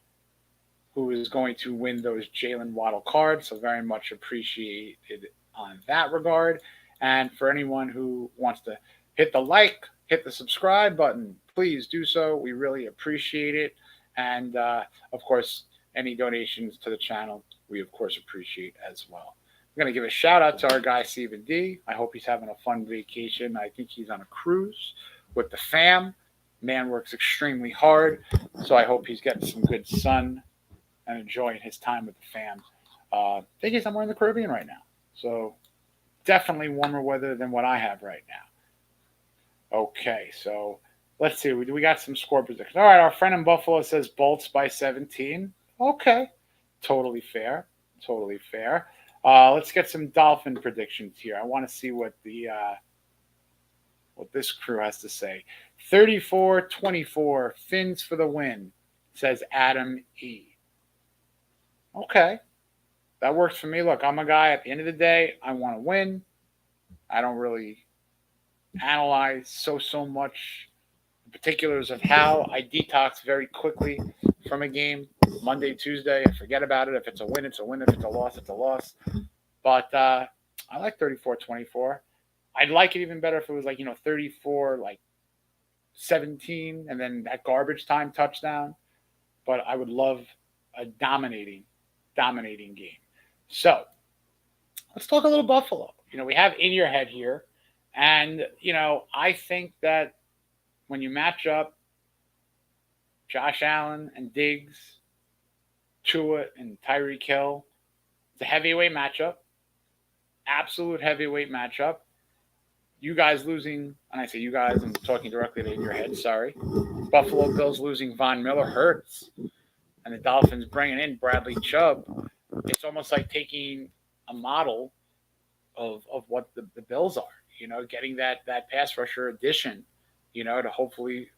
who is going to win those Jalen Waddle cards. So very much appreciated on that regard. And for anyone who wants to hit the like, hit the subscribe button, please do so. We really appreciate it. And, of course, any donations to the channel, we, of course, appreciate as well. I'm going to give a shout-out to our guy, Stephen D. I hope he's having a fun vacation. I think he's on a cruise with the fam. Man works extremely hard, so I hope he's getting some good sun and enjoying his time with the fam. I think he's somewhere in the Caribbean right now. So definitely warmer weather than what I have right now. Okay, so let's see. We got some score predictions. All right, our friend in Buffalo says Bolts by 17. Okay, totally fair. Totally fair. Let's get some Dolphin predictions here. I want to see what this crew has to say. 34-24, Fins for the win, says Adam E. Okay, that works for me. Look, I'm a guy, at the end of the day, I want to win. I don't really analyze so much the particulars of how. I detox very quickly from a game. Monday, Tuesday, I forget about it. If it's a win, it's a win. If it's a loss, it's a loss. But I like 34-24. I'd like it even better if it was like, 34, like 17, and then that garbage time touchdown. But I would love a dominating game. So let's talk a little Buffalo. We have in your head here. And, I think that when you match up Josh Allen and Diggs, Tua and Tyreek Hill, it's a heavyweight matchup, absolute heavyweight matchup. You guys losing, and I say you guys, I'm talking directly to your head, sorry. Buffalo Bills losing Von Miller hurts, and the Dolphins bringing in Bradley Chubb. It's almost like taking a model of what the Bills are, getting that pass rusher addition, to hopefully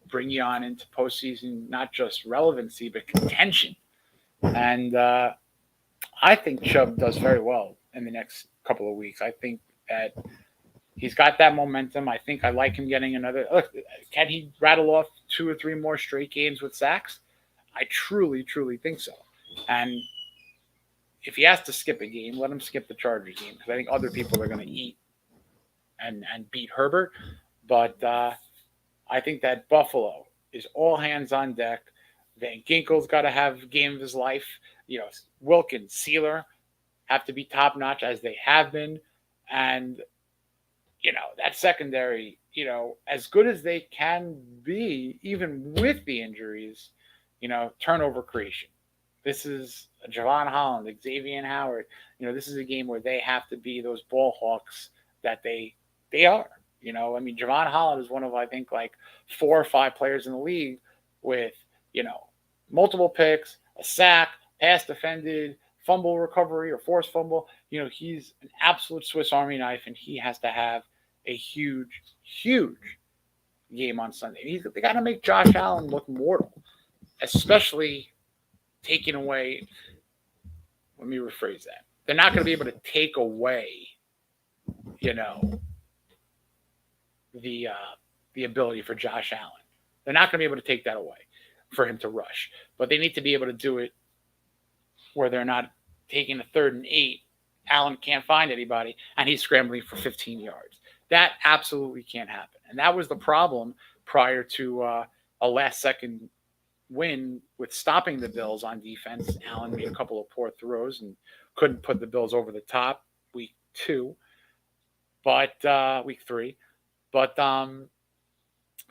bring you on into postseason, not just relevancy, but contention. And I think Chubb does very well in the next couple of weeks. I think that he's got that momentum. I think I like him getting another. Look, can he rattle off 2 or 3 more straight games with sacks? I truly, truly think so. And if he has to skip a game, let him skip the Chargers game, because I think other people are going to eat and beat Herbert. But I think that Buffalo is all hands on deck. Van Ginkel's got to have game of his life. Wilkins, Sealer have to be top notch as they have been. And, that secondary, as good as they can be, even with the injuries, turnover creation. This is Javon Holland, Xavier Howard. This is a game where they have to be those ball hawks that they are. Javon Holland is one of, I think, like 4 or 5 players in the league with, multiple picks, a sack, pass defended, fumble recovery or forced fumble. He's an absolute Swiss Army knife, and he has to have a huge, huge game on Sunday. They got to make Josh Allen look mortal, especially taking away. Let me rephrase that. They're not going to be able to take away, the ability for Josh Allen. They're not going to be able to take that away for him to rush, but they need to be able to do it where they're not taking a 3rd and 8. Allen can't find anybody, and he's scrambling for 15 yards. That absolutely can't happen. And that was the problem prior to a last-second win with stopping the Bills on defense. Allen made a couple of poor throws and couldn't put the Bills over the top week 3. But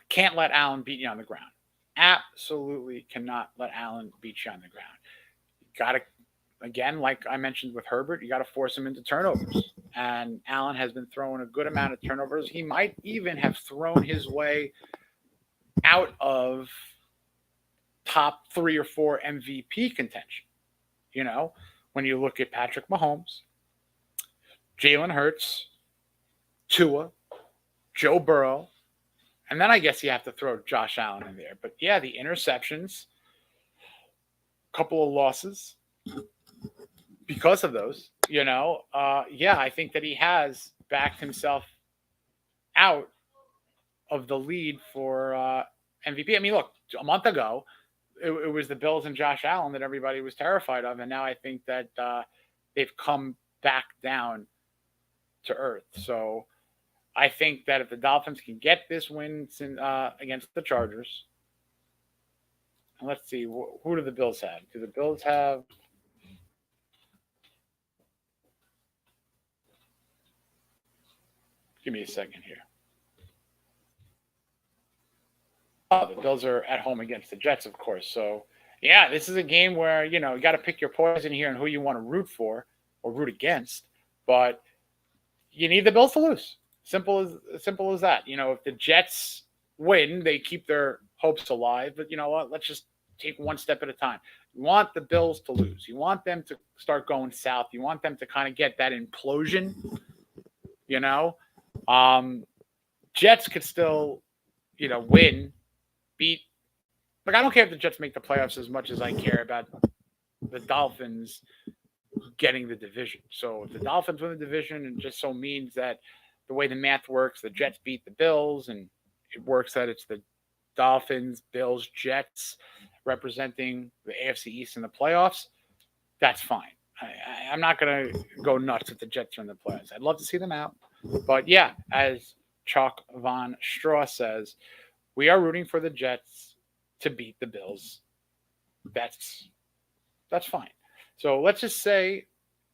can't let Allen beat you on the ground. Absolutely cannot let Allen beat you on the ground. You got to, again, like I mentioned with Herbert, you got to force him into turnovers. And Allen has been throwing a good amount of turnovers. He might even have thrown his way out of top 3 or 4 MVP contention. When you look at Patrick Mahomes, Jalen Hurts, Tua, Joe Burrow, and then I guess you have to throw Josh Allen in there. But yeah, the interceptions, a couple of losses because of those, I think that he has backed himself out of the lead for MVP. I mean, look, a month ago, it was the Bills and Josh Allen that everybody was terrified of. And now I think that they've come back down to earth. So I think that if the Dolphins can get this win against the Chargers, and let's see, who do the Bills have? Do the Bills have? Give me a second here. Oh, the Bills are at home against the Jets, of course. So, yeah, this is a game where, you got to pick your poison here and who you want to root for or root against. But you need the Bills to lose. Simple as that. If the Jets win, they keep their hopes alive. But you know what? Let's just take one step at a time. You want the Bills to lose. You want them to start going south. You want them to kind of get that implosion. Jets could still, win, beat. Like, I don't care if the Jets make the playoffs as much as I care about the Dolphins getting the division. So if the Dolphins win the division, it just so means that the way the math works, the Jets beat the Bills, and it works that it's the Dolphins, Bills, Jets representing the AFC East in the playoffs. That's fine. I'm not going to go nuts if the Jets are in the playoffs. I'd love to see them out. But yeah, as Chalk Von Straw says, we are rooting for the Jets to beat the Bills. That's fine. So let's just say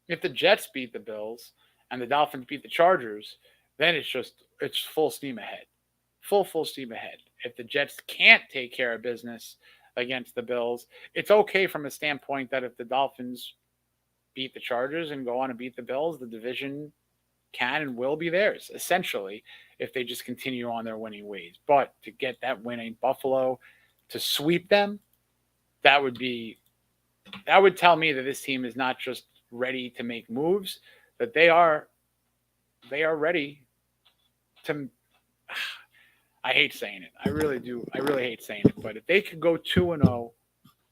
if the Jets beat the Bills and the Dolphins beat the Chargers, then it's full steam ahead. Full steam ahead. If the Jets can't take care of business against the Bills, it's okay from a standpoint that if the Dolphins beat the Chargers and go on and beat the Bills, the division can and will be theirs, essentially, if they just continue on their winning ways. But to get that win in Buffalo, to sweep them, that would tell me that this team is not just ready to make moves, that they are ready to. I hate saying it. I really do. I really hate saying it. But if they could go 2-0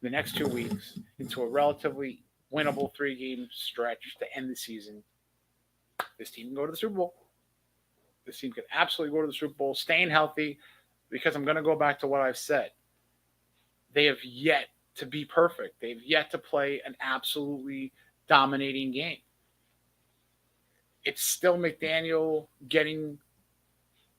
the next 2 weeks into a relatively winnable 3-game stretch to end the season, this team can go to the Super Bowl. This team can absolutely go to the Super Bowl, staying healthy, because I'm going to go back to what I've said. They have yet to be perfect. They've yet to play an absolutely dominating game. It's still McDaniel getting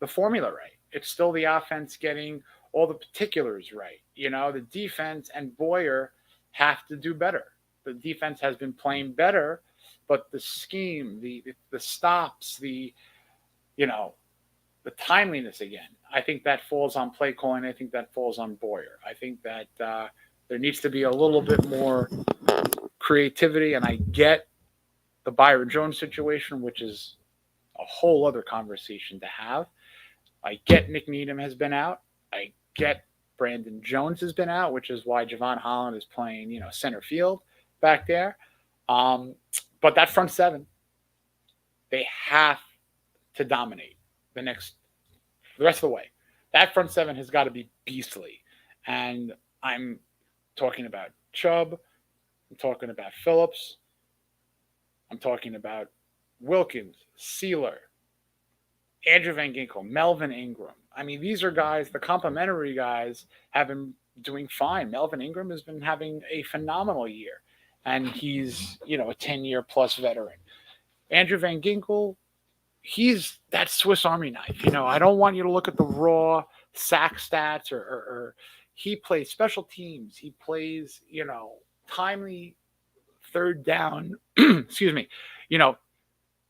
the formula right. It's still the offense getting all the particulars right. The defense and Boyer have to do better. The defense has been playing better, but the scheme, the stops, the timeliness again, I think that falls on play calling. I think that falls on Boyer. I think that there needs to be a little bit more creativity, and I get the Byron Jones situation, which is a whole other conversation to have. I get Nick Needham has been out. I get Brandon Jones has been out, which is why Javon Holland is playing, center field back there. But that front seven, they have to dominate the rest of the way. That front seven has got to be beastly. And I'm talking about Chubb. I'm talking about Phillips. I'm talking about Wilkins, Sealer, Andrew Van Ginkel, Melvin Ingram. I mean, these are guys, the complimentary guys have been doing fine. Melvin Ingram has been having a phenomenal year, and he's, a 10-year plus veteran. Andrew Van Ginkel, he's that Swiss Army knife. I don't want you to look at the raw sack stats or he plays special teams. He plays, timely third down, excuse me,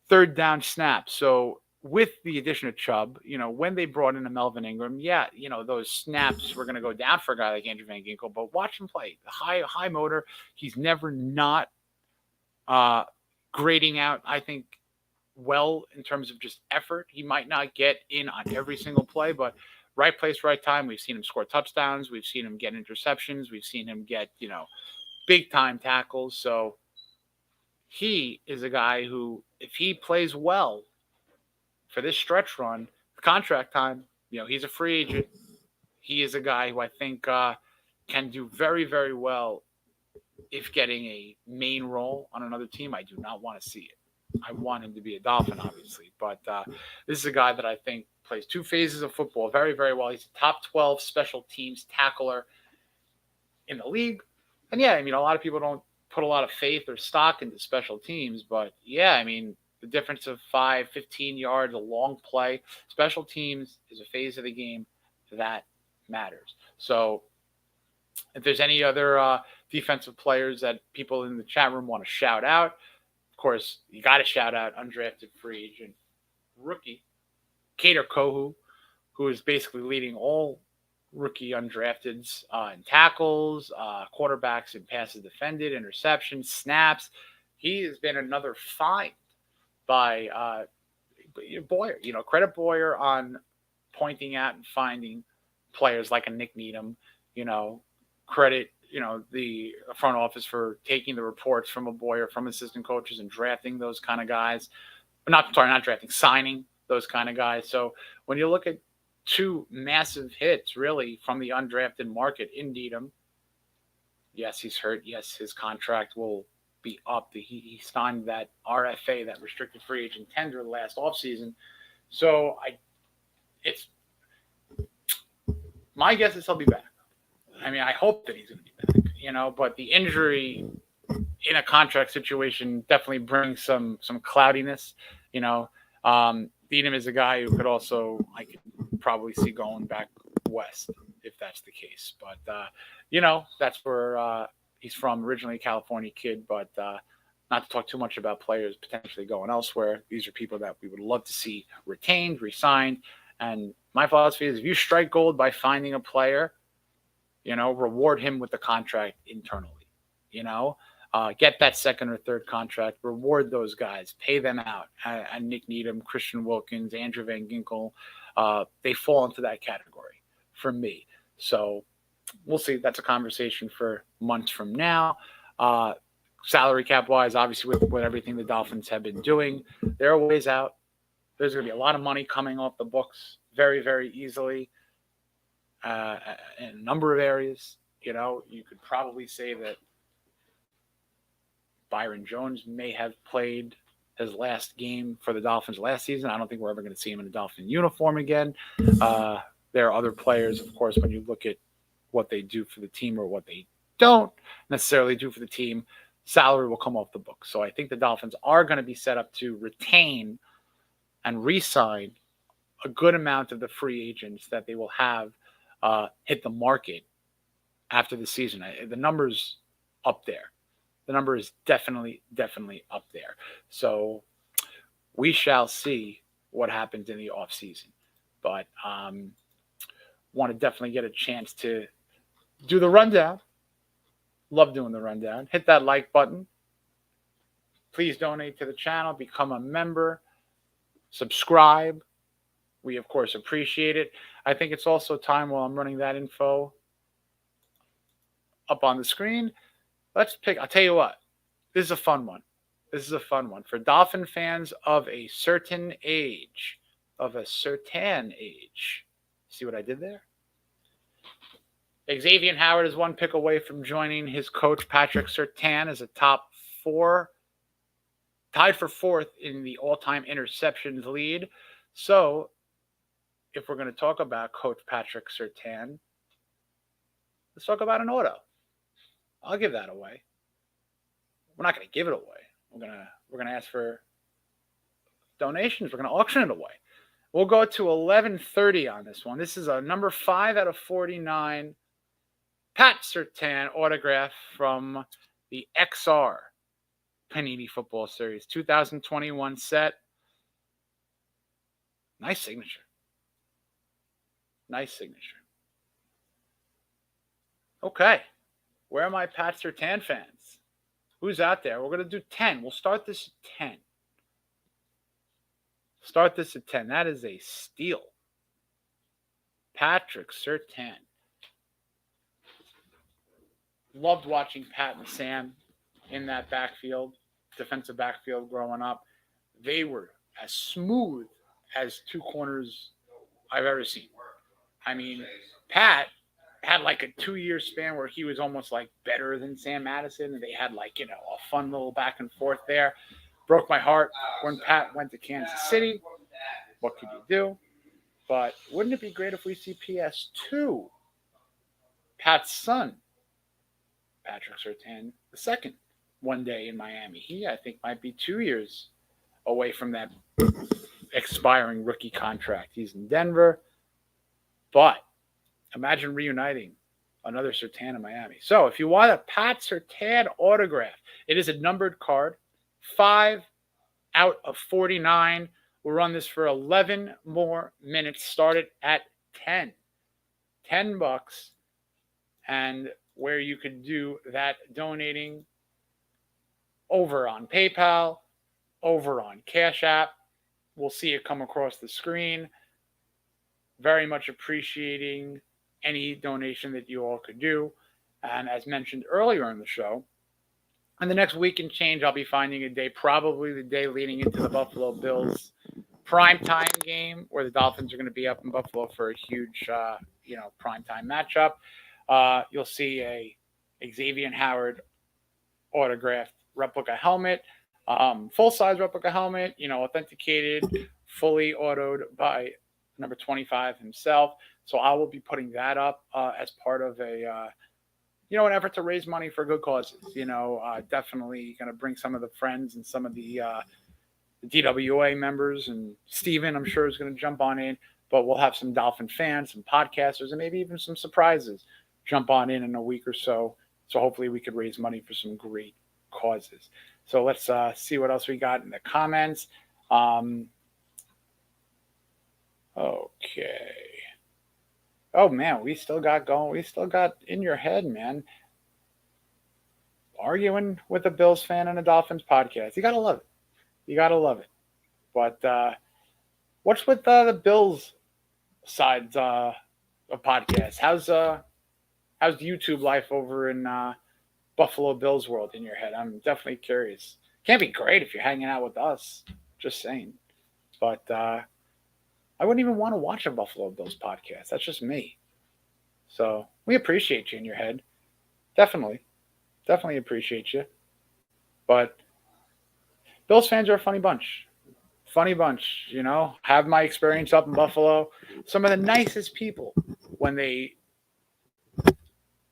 third down snaps. So with the addition of Chubb, when they brought in a Melvin Ingram, those snaps were going to go down for a guy like Andrew Van Ginkel, but watch him play. High motor. He's never not grading out, I think, well in terms of just effort. He might not get in on every single play, but right place, right time. We've seen him score touchdowns. We've seen him get interceptions. We've seen him get, big time tackles. So he is a guy who, if he plays well for this stretch run, contract time, he's a free agent. He is a guy who I think can do very, very well if getting a main role on another team. I do not want to see it. I want him to be a Dolphin, obviously. But this is a guy that I think plays 2 phases of football very, very well. He's a top 12 special teams tackler in the league. And, a lot of people don't put a lot of faith or stock into special teams. But, the difference of 5, 15 yards, a long play, special teams is a phase of the game that matters. So if there's any other defensive players that people in the chat room want to shout out, of course, you got to shout out undrafted free agent rookie, Kader Kohou, who is basically leading all rookie undrafteds in tackles, quarterbacks in passes defended, interceptions, snaps. He has been another find by Boyer. Credit Boyer on pointing out and finding players like a Nick Needham. Credit the front office for taking the reports from a Boyer, from assistant coaches, and drafting those kind of guys. Not drafting, signing those kind of guys. So when you look at 2 massive hits, really, from the undrafted market in Needham, yes, he's hurt. Yes, his contract will be up. He signed that RFA, that restricted free agent tender, last offseason. So it's my guess is he'll be back. I hope that he's going to be back, but the injury in a contract situation definitely brings some cloudiness. Beatham is a guy who could also, I could probably see going back west if that's the case. But that's where he's from, originally a California kid. But not to talk too much about players potentially going elsewhere. These are people that we would love to see retained, re-signed. And my philosophy is, if you strike gold by finding a player, reward him with the contract internally. Get that second or third contract, reward those guys, pay them out. And Nick Needham, Christian Wilkins, Andrew Van Ginkel, they fall into that category for me. So we'll see. That's a conversation for months from now. Salary cap wise, obviously with everything the Dolphins have been doing, there are ways out. There's going to be a lot of money coming off the books very, very easily in a number of areas. You could probably say that Byron Jones may have played his last game for the Dolphins last season. I don't think we're ever going to see him in a Dolphin uniform again. There are other players, of course, when you look at what they do for the team or what they don't necessarily do for the team, salary will come off the books. So I think the Dolphins are going to be set up to retain and re-sign a good amount of the free agents that they will have hit the market after the season. The number's up there. The number is definitely up there. So we shall see what happens in the offseason. But want to definitely get a chance to do the rundown. Love doing the rundown. Hit that like button. Please donate to the channel. Become a member. Subscribe. We, of course, appreciate it. I think it's also time, while I'm running that info up on the screen, let's pick. I'll tell you what. This is a fun one. For Dolphin fans of a certain age. See what I did there? Xavier Howard is one pick away from joining his coach, Patrick Surtain, as a top 4, tied for 4th in the all-time interceptions lead. So, if we're going to talk about Coach Patrick Surtain, let's talk about an auto. I'll give that away. We're not going to give it away. We're going to ask for donations. We're going to auction it away. We'll go to 1130 on this one. This is a number 5 out of 49 Pat Surtain autograph from the XR Panini Football Series 2021 set. Nice signature. Okay. Where are my Pat Surtain fans? Who's out there? We're going to do 10. We'll start this at 10. That is a steal. Patrick Surtain. Loved watching Pat and Sam in that backfield, defensive backfield growing up. They were as smooth as 2 corners I've ever seen. I mean, Pat had like a 2-year span where he was almost like better than Sam Madison, and they had like, a fun little back and forth there. Broke my heart when Pat went to Kansas City. What could you do? But wouldn't it be great if we see PS2, Pat's son, Patrick Surtain II, one day in Miami? He, I think, might be 2 years away from that expiring rookie contract. He's in Denver. But imagine reuniting another Surtain in Miami. So if you want a Pat Surtain autograph, it is a numbered card. 5 out of 49. We'll run this for 11 more minutes. Start it at 10. $10. And where you could do that donating over on PayPal, over on Cash App. We'll see it come across the screen. Very much appreciating any donation that you all could do. And as mentioned earlier in the show, in the next week and change, I'll be finding a day, probably the day leading into the Buffalo Bills primetime game, where the Dolphins are going to be up in Buffalo for a huge, primetime matchup. You'll see a Xavier Howard autographed replica helmet, full-size replica helmet, authenticated, fully autoed by number 25 himself. So I will be putting that up as part of a an effort to raise money for good causes. Definitely going to bring some of the friends and some of the DWA members, and Steven, I'm sure, is going to jump on in. But we'll have some Dolphin fans, some podcasters, and maybe even some surprises jump on in a week or so. So hopefully we could raise money for some great causes. So let's see what else we got in the comments. Okay. Oh, man, we still got going. We still got in your head, man. Arguing with a Bills fan and a Dolphins podcast. You got to love it. You got to love it. But what's with the Bills side of podcast? How's YouTube life over in Buffalo Bills world in your head? I'm definitely curious. Can't be great if you're hanging out with us. Just saying. But I wouldn't even want to watch a Buffalo Bills podcast. That's just me. So we appreciate you in your head. Definitely appreciate you. But Bills fans are a funny bunch. Have my experience up in Buffalo. Some of the nicest people when they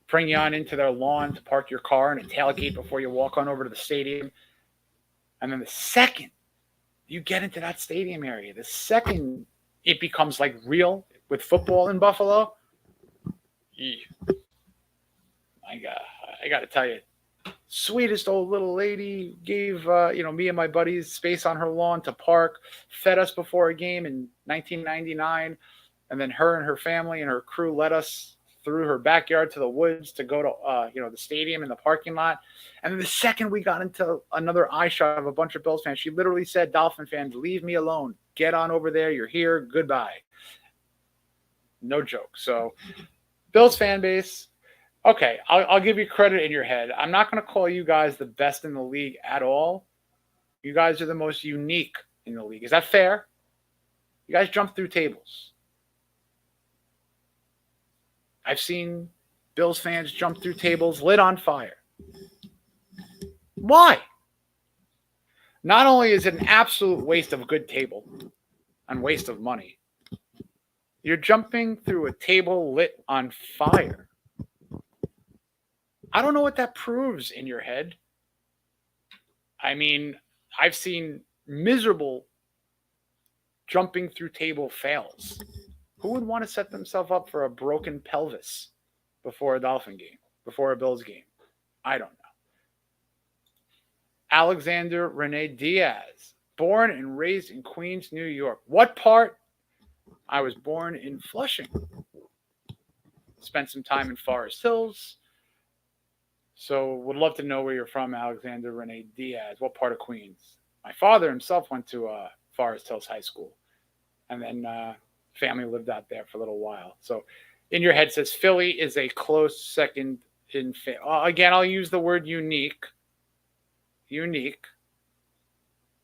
bring you on into their lawn to park your car in a tailgate before you walk on over to the stadium. And then the second you get into that stadium area, the second it becomes like real with football in Buffalo, I got to tell you, sweetest old little lady gave me and my buddies space on her lawn to park, fed us before a game in 1999, and then her and her family and her crew led us through her backyard to the woods to go to the stadium and the parking lot. And then the second we got into another eye shot of a bunch of Bills fans, she literally said, "Dolphin fans, leave me alone. Get on over there. You're here. Goodbye." No joke. So Bills fan base. Okay, I'll give you credit in your head. I'm not going to call you guys the best in the league at all. You guys are the most unique in the league. Is that fair? You guys jump through tables. I've seen Bills fans jump through tables lit on fire. Why? Not only is it an absolute waste of a good table and waste of money, you're jumping through a table lit on fire. I don't know what that proves in your head. I mean, I've seen miserable jumping through table fails. Who would want to set themselves up for a broken pelvis before a Dolphin game, before a Bills game? I don't know. Alexander Rene Diaz, born and raised in Queens, New York. What part? I was born in Flushing. Spent some time in Forest Hills. So would love to know where you're from, Alexander Rene Diaz. What part of Queens? My father himself went to Forest Hills High School. And then family lived out there for a little while. So in your head says Philly is a close second in again, I'll use the word unique.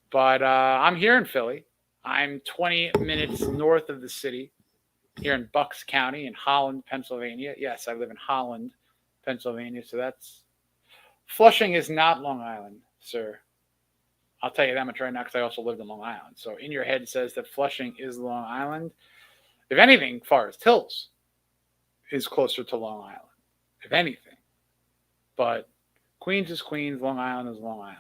But I'm here in Philly. I'm 20 minutes north of the city, here in Bucks County in Holland, Pennsylvania. Yes, I live in Holland, Pennsylvania. So that's Flushing is not Long Island, sir. I'll tell you that much right now because I also lived in Long Island. So in your head it says that Flushing is Long Island. If anything, Forest Hills is closer to Long Island, if anything. But Queens is Queens, Long Island is Long Island.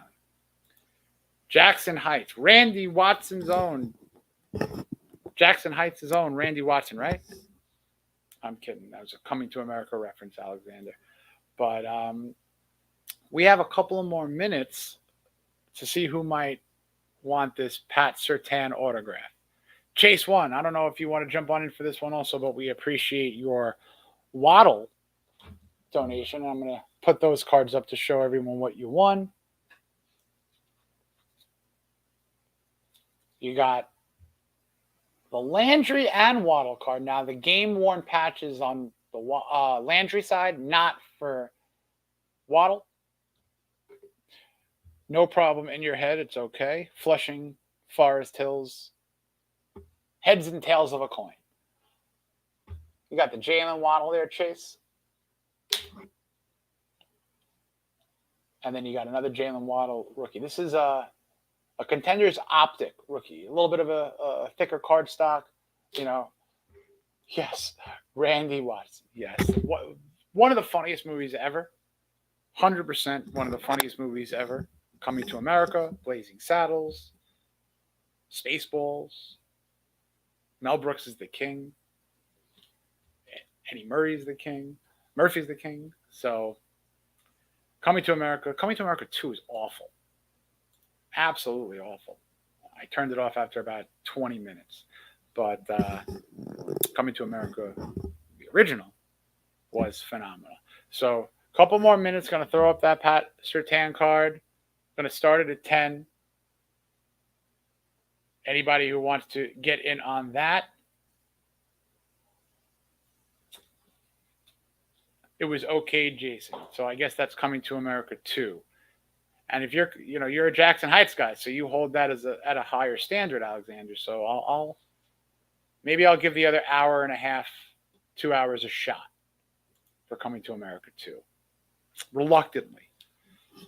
Jackson Heights, Randy Watson's own. Jackson Heights' own Randy Watson, right? I'm kidding. That was a Coming to America reference, Alexander. But we have a couple of more minutes to see who might want this Pat Surtain autograph. Chase One, I don't know if you want to jump on in for this one also, but we appreciate your Waddle donation. I'm going to put those cards up to show everyone what you won. You got the Landry and Waddle card. Now, the game-worn patches on the Landry side, not for Waddle. No problem in your head. It's okay. Flushing, Forest Hills, heads and tails of a coin. You got the Jalen Waddle there, Chase. And then you got another Jalen Waddle rookie. This is a Contender's Optic rookie. A little bit of a thicker card stock. Yes. Randy Watson. Yes. One of the funniest movies ever. 100% one of the funniest movies ever. Coming to America, Blazing Saddles, Spaceballs. Mel Brooks is the king. Eddie Murray's the king. Murphy's the king. So, Coming to America 2 is awful. Absolutely awful. I turned it off after about 20 minutes. But Coming to America, the original, was phenomenal. So, a couple more minutes. Going to throw up that Pat Surtain card. Going to start it at 10. Anybody who wants to get in on that. It was okay, Jason. So I guess that's Coming to America 2. And if you're a Jackson Heights guy, so you hold that at a higher standard, Alexander. So I'll give the other hour and a half, 2 hours a shot for Coming to America 2. Reluctantly.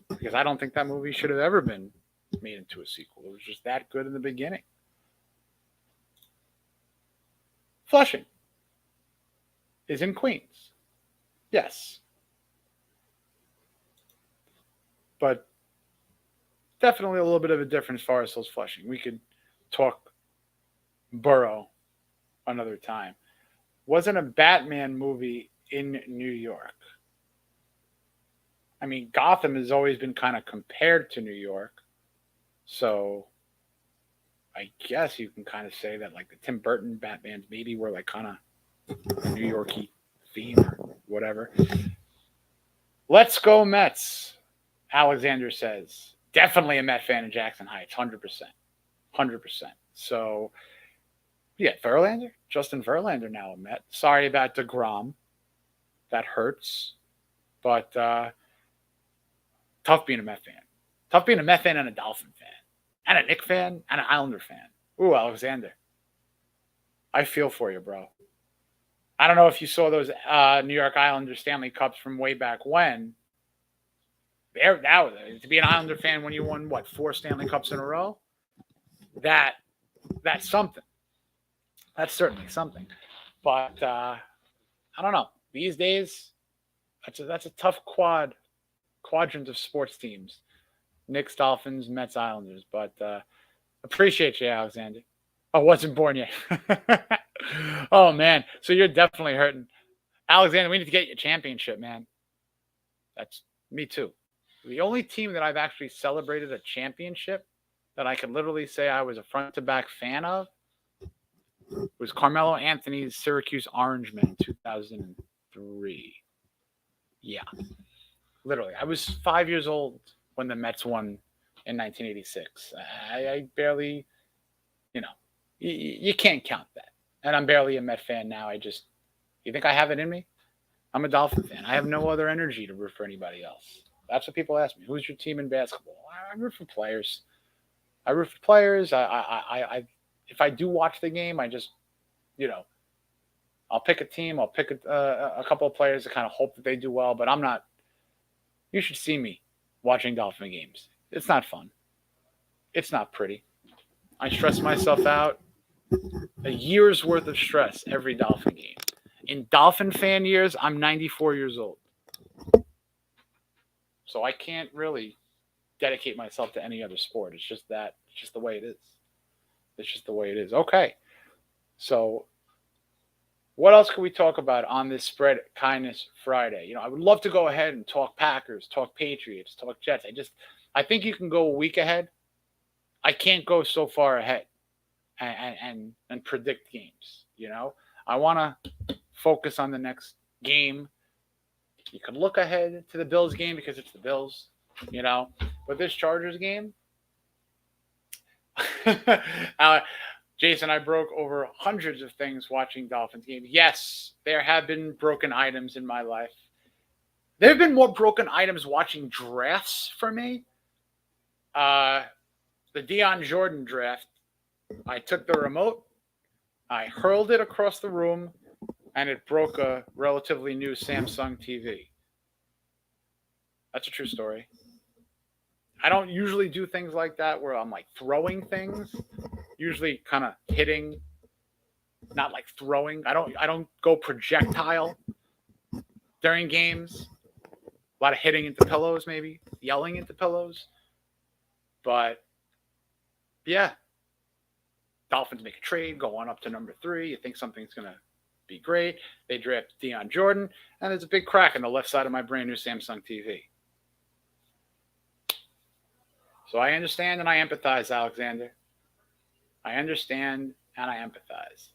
Because I don't think that movie should have ever been made into a sequel. It was just that good in the beginning. Flushing is in Queens. Yes. But definitely a little bit of a difference as far as those Flushing. We could talk borough another time. Wasn't a Batman movie in New York. I mean, Gotham has always been kind of compared to New York. So I guess you can kind of say that like the Tim Burton Batmans maybe were like kind of New York-y theme or whatever. Let's go Mets, Alexander says. Definitely a Met fan in Jackson Heights, 100%. 100%. So, yeah, Verlander, Justin Verlander now a Met. Sorry about DeGrom. That hurts. But tough being a Met fan. Tough being a Met fan and a Dolphin fan. And a Knick fan and an Islander fan. Ooh, Alexander. I feel for you, bro. I don't know if you saw those New York Islanders Stanley Cups from way back when. To be an Islander fan when you won, 4 Stanley Cups in a row? That's something. That's certainly something. But I don't know. These days, that's a tough quadrant of sports teams. Knicks, Dolphins, Mets, Islanders. But appreciate you, Alexander. I wasn't born yet. Oh, man. So you're definitely hurting. Alexander, we need to get you a championship, man. That's me too. The only team that I've actually celebrated a championship that I could literally say I was a front-to-back fan of was Carmelo Anthony's Syracuse Orangemen in 2003. Yeah. Literally. I was 5 years old when the Mets won in 1986. I barely, you can't count that. And I'm barely a Met fan now. You think I have it in me? I'm a Dolphin fan. I have no other energy to root for anybody else. That's what people ask me. Who's your team in basketball? I root for players. I if I do watch the game, I just, I'll pick a team. I'll pick a couple of players to kind of hope that they do well. But I'm not. You should see me watching Dolphin games. It's not fun. It's not pretty. I stress myself out. A year's worth of stress every Dolphin game. In Dolphin fan years, I'm 94 years old. So I can't really dedicate myself to any other sport. It's just the way it is. It's just the way it is. Okay. So what else can we talk about on this Spread Kindness Friday? I would love to go ahead and talk Packers, talk Patriots, talk Jets. I think you can go a week ahead. I can't go so far ahead and predict games. I want to focus on the next game. You can look ahead to the Bills game because it's the Bills, But this Chargers game, Jason, I broke over hundreds of things watching Dolphins games. Yes, there have been broken items in my life. There have been more broken items watching drafts for me. The Deion Jordan draft, I took the remote, I hurled it across the room, and it broke a relatively new Samsung TV. That's a true story. I don't usually do things like that where I'm like throwing things. Usually kind of hitting, not like throwing. I don't go projectile. during games. A lot of hitting into pillows, maybe yelling into pillows. But yeah, Dolphins make a trade, go on up to number 3. You think something's going to be great. They draft Deion Jordan, and there's a big crack in the left side of my brand new Samsung TV. So I understand and I empathize, Alexander. I understand and I empathize.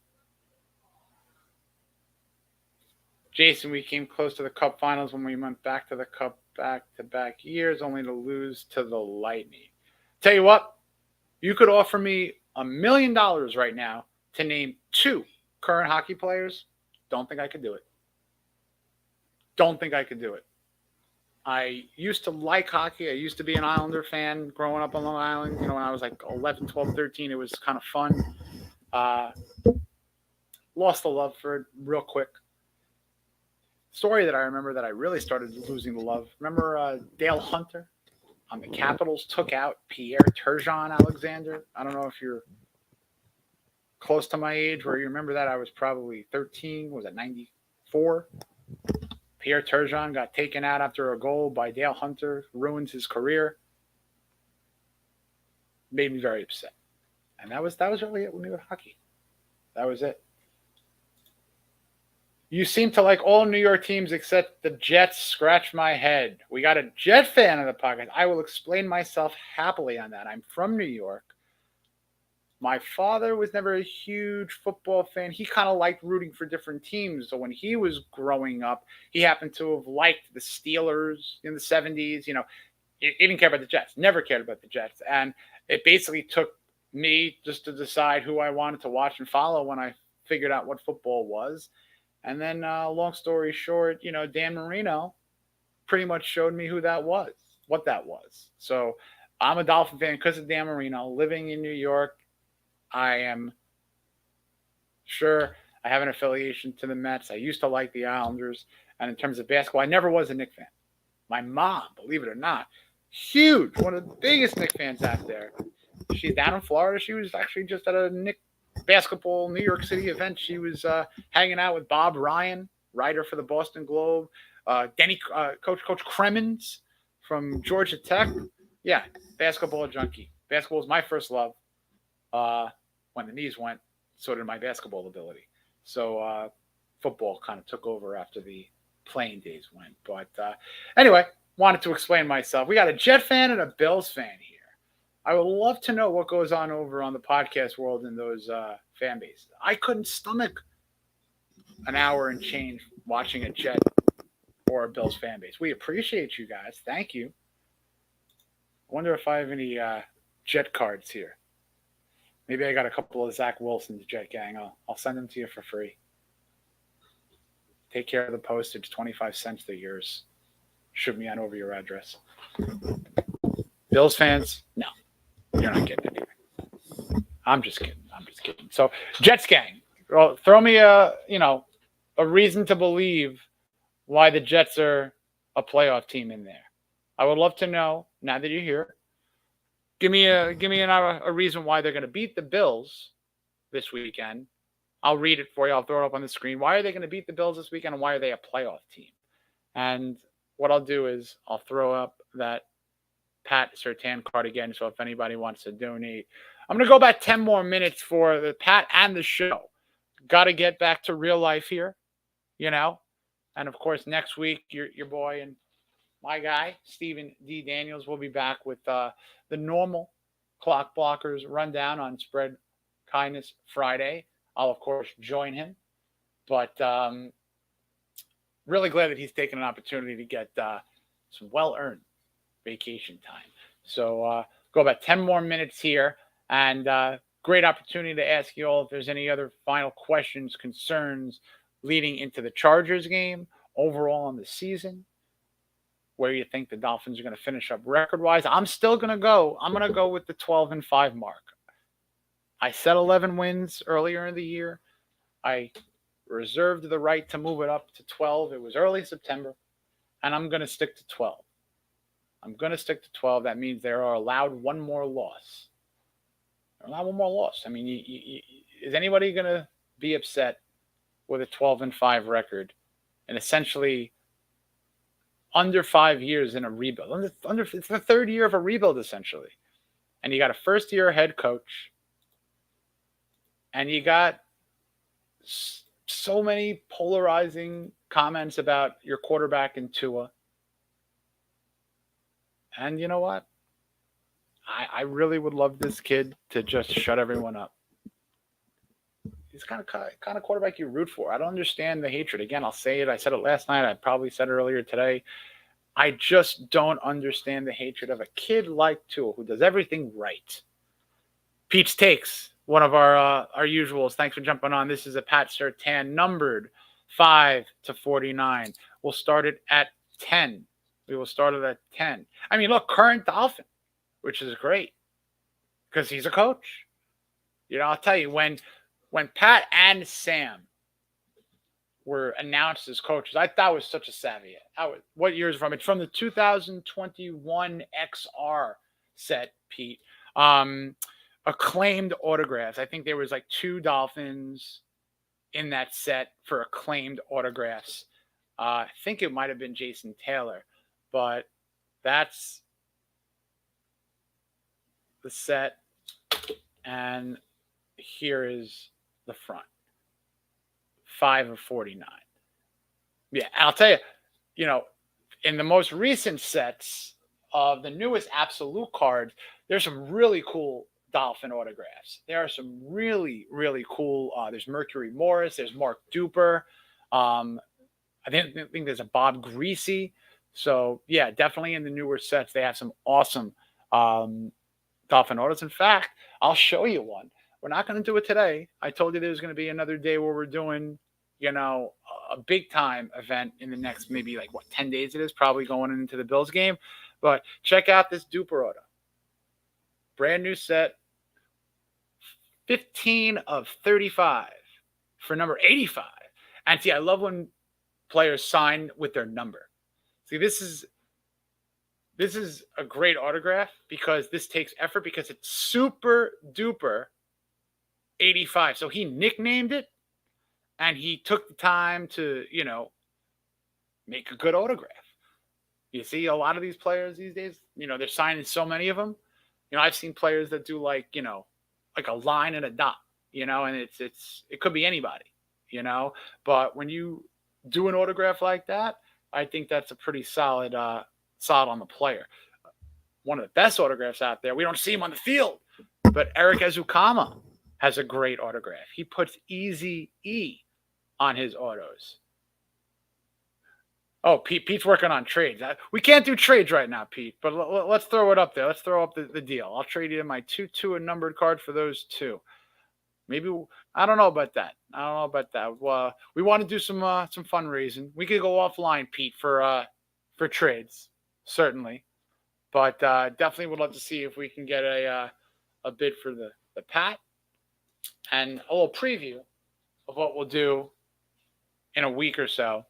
Jason, we came close to the Cup finals when we went back to the Cup back-to-back years, only to lose to the Lightning. Tell you what, you could offer me $1 million right now to name 2 current hockey players. Don't think I could do it. Don't think I could do it. I used to like hockey. I used to be an Islander fan growing up on Long Island. You know, when I was like 11, 12, 13, it was kind of fun. Lost the love for it real quick. Story that I remember that I really started losing the love. Remember Dale Hunter on the Capitals took out Pierre Turgeon, Alexander? I don't know if you're close to my age where you remember that. I was probably 13. Was it 94? Pierre Turgeon got taken out after a goal by Dale Hunter, ruins his career. Made me very upset. And that was really it with me with hockey. That was it. You seem to like all New York teams except the Jets. Scratch my head. We got a Jet fan in the pocket. I will explain myself happily on that. I'm from New York. My father was never a huge football fan. He kind of liked rooting for different teams. So when he was growing up, he happened to have liked the Steelers in the 70s. You know, he didn't care about the Jets. Never cared about the Jets. And it basically took me just to decide who I wanted to watch and follow when I figured out what football was. And then, long story short, you know, Dan Marino pretty much showed me who that was, what that was. So I'm a Dolphin fan because of Dan Marino. Living in New York, I am sure I have an affiliation to the Mets. I used to like the Islanders. And in terms of basketball, I never was a Knicks fan. My mom, believe it or not, huge, one of the biggest Knicks fans out there. She's down in Florida. She was actually just at a Knicks basketball New York City event. She was hanging out with Bob Ryan, writer for the Boston Globe, Coach Cremens from Georgia Tech. Yeah, basketball junkie. Basketball was my first love. When the knees went, so did my basketball ability. So football kind of took over after the playing days went. But anyway, wanted to explain myself. We got a Jet fan and a Bills fan here. I would love to know what goes on over on the podcast world in those fan bases. I couldn't stomach an hour and change watching a Jet or a Bills fan base. We appreciate you guys. Thank you. I wonder if I have any Jet cards here. Maybe I got a couple of Zach Wilson's Jet gang. I'll send them to you for free. Take care of the postage, 25 cents. They're yours. Shoot me on over your address. Bills fans, no. You're not getting anything. I'm just kidding. So, Jets gang, well, throw me a reason to believe why the Jets are a playoff team in there. I would love to know now that you're here. Give me a reason why they're going to beat the Bills this weekend. I'll read it for you. I'll throw it up on the screen. Why are they going to beat the Bills this weekend, and why are they a playoff team? And what I'll do is I'll throw up that Pat Surtain card again, so if anybody wants to donate. I'm going to go back 10 more minutes for the Pat and the show. Got to get back to real life here, you know. And, of course, next week, your boy and my guy, Stephen D. Daniels, will be back with the normal Clock Blockers rundown on Spread Kindness Friday. I'll, of course, join him. But really glad that he's taken an opportunity to get some well-earned vacation time. So go about 10 more minutes here, and great opportunity to ask you all if there's any other final questions, concerns leading into the Chargers game, overall on the season, where you think the Dolphins are going to finish up record-wise. I'm going to go with the 12-5 mark. I said 11 wins earlier in the year. I reserved the right to move it up to 12. It was early September, and I'm going to stick to 12. That means they are allowed one more loss. I mean, is anybody going to be upset with a 12-5 record and essentially under 5 years in a rebuild. It's the third year of a rebuild, essentially. And you got a first-year head coach. And you got so many polarizing comments about your quarterback in Tua. And you know what? I really would love this kid to just shut everyone up. He's kind of quarterback you root for. I don't understand the hatred. Again, I'll say it. I said it last night. I probably said it earlier today. I just don't understand the hatred of a kid like Tua who does everything right. Pete's Takes, one of our usuals. Thanks for jumping on. This is a Pat Surtain numbered 5 to 49. We'll start it at 10. We will start it at 10. I mean, look, current Dolphin, which is great because he's a coach. You know, I'll tell you, when Pat and Sam were announced as coaches, I thought it was such a savvy. What year is it from? It's from the 2021 XR set, Pete. Acclaimed autographs. I think there was like 2 Dolphins in that set for acclaimed autographs. I think it might have been Jason Taylor, but that's the set. And here is the front. 5 of 49. Yeah, I'll tell you, you know, in the most recent sets of the newest Absolute cards, there's some really cool Dolphin autographs. There are some really, really cool. There's Mercury Morris. There's Mark Duper. I think there's a Bob Greasy. So, yeah, definitely in the newer sets, they have some awesome Dolphin autos. In fact, I'll show you one. We're not going to do it today. I told you there's going to be another day where we're doing, you know, a big time event in the next maybe 10 days it is, probably going into the Bills game. But check out this Duper auto. Brand new set. 15 of 35 for number 85. And see, I love when players sign with their number. See, this is a great autograph because this takes effort because it's super duper 85. So he nicknamed it and he took the time to, you know, make a good autograph. You see a lot of these players these days, you know, they're signing so many of them. You know, I've seen players that do like a line and a dot, you know, and it could be anybody, you know, but when you do an autograph like that, I think that's a pretty solid on the player. One of the best autographs out there. We don't see him on the field, but Eric Ezukama has a great autograph. He puts Easy E on his autos. Oh, Pete's working on trades. We can't do trades right now, Pete, but let's throw it up there. Let's throw up the deal. I'll trade you my 2 and numbered card for those 2. Maybe I don't know about that. Well, we want to do some fundraising. We could go offline, Pete, for trades, certainly, but definitely would love to see if we can get a bid for the Pat and a little preview of what we'll do in a week or so.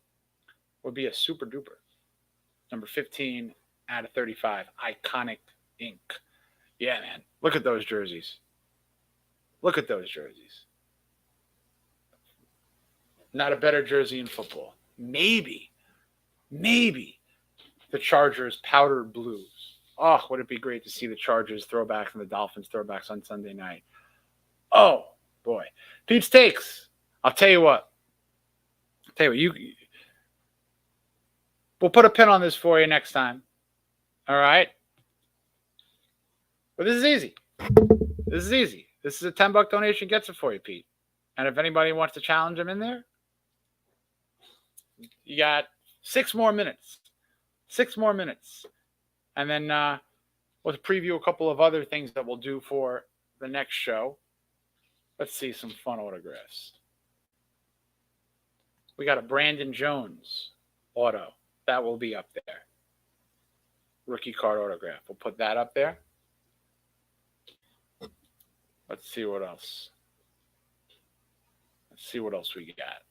Would be a super duper number 15 out of 35 iconic ink. Yeah, man. Look at those jerseys. Not a better jersey in football. Maybe the Chargers powdered blues. Oh, would it be great to see the Chargers throwbacks and the Dolphins throwbacks on Sunday night. Oh, boy. Pete's Takes. I'll tell you what. We'll put a pin on this for you next time. All right? But this is easy. This is a $10 donation gets it for you, Pete. And if anybody wants to challenge him in there, you got 6 more minutes. And then we'll preview a couple of other things that we'll do for the next show. Let's see some fun autographs. We got a Brandon Jones auto. That will be up there. Rookie card autograph. We'll put that up there. Let's see what else. We got.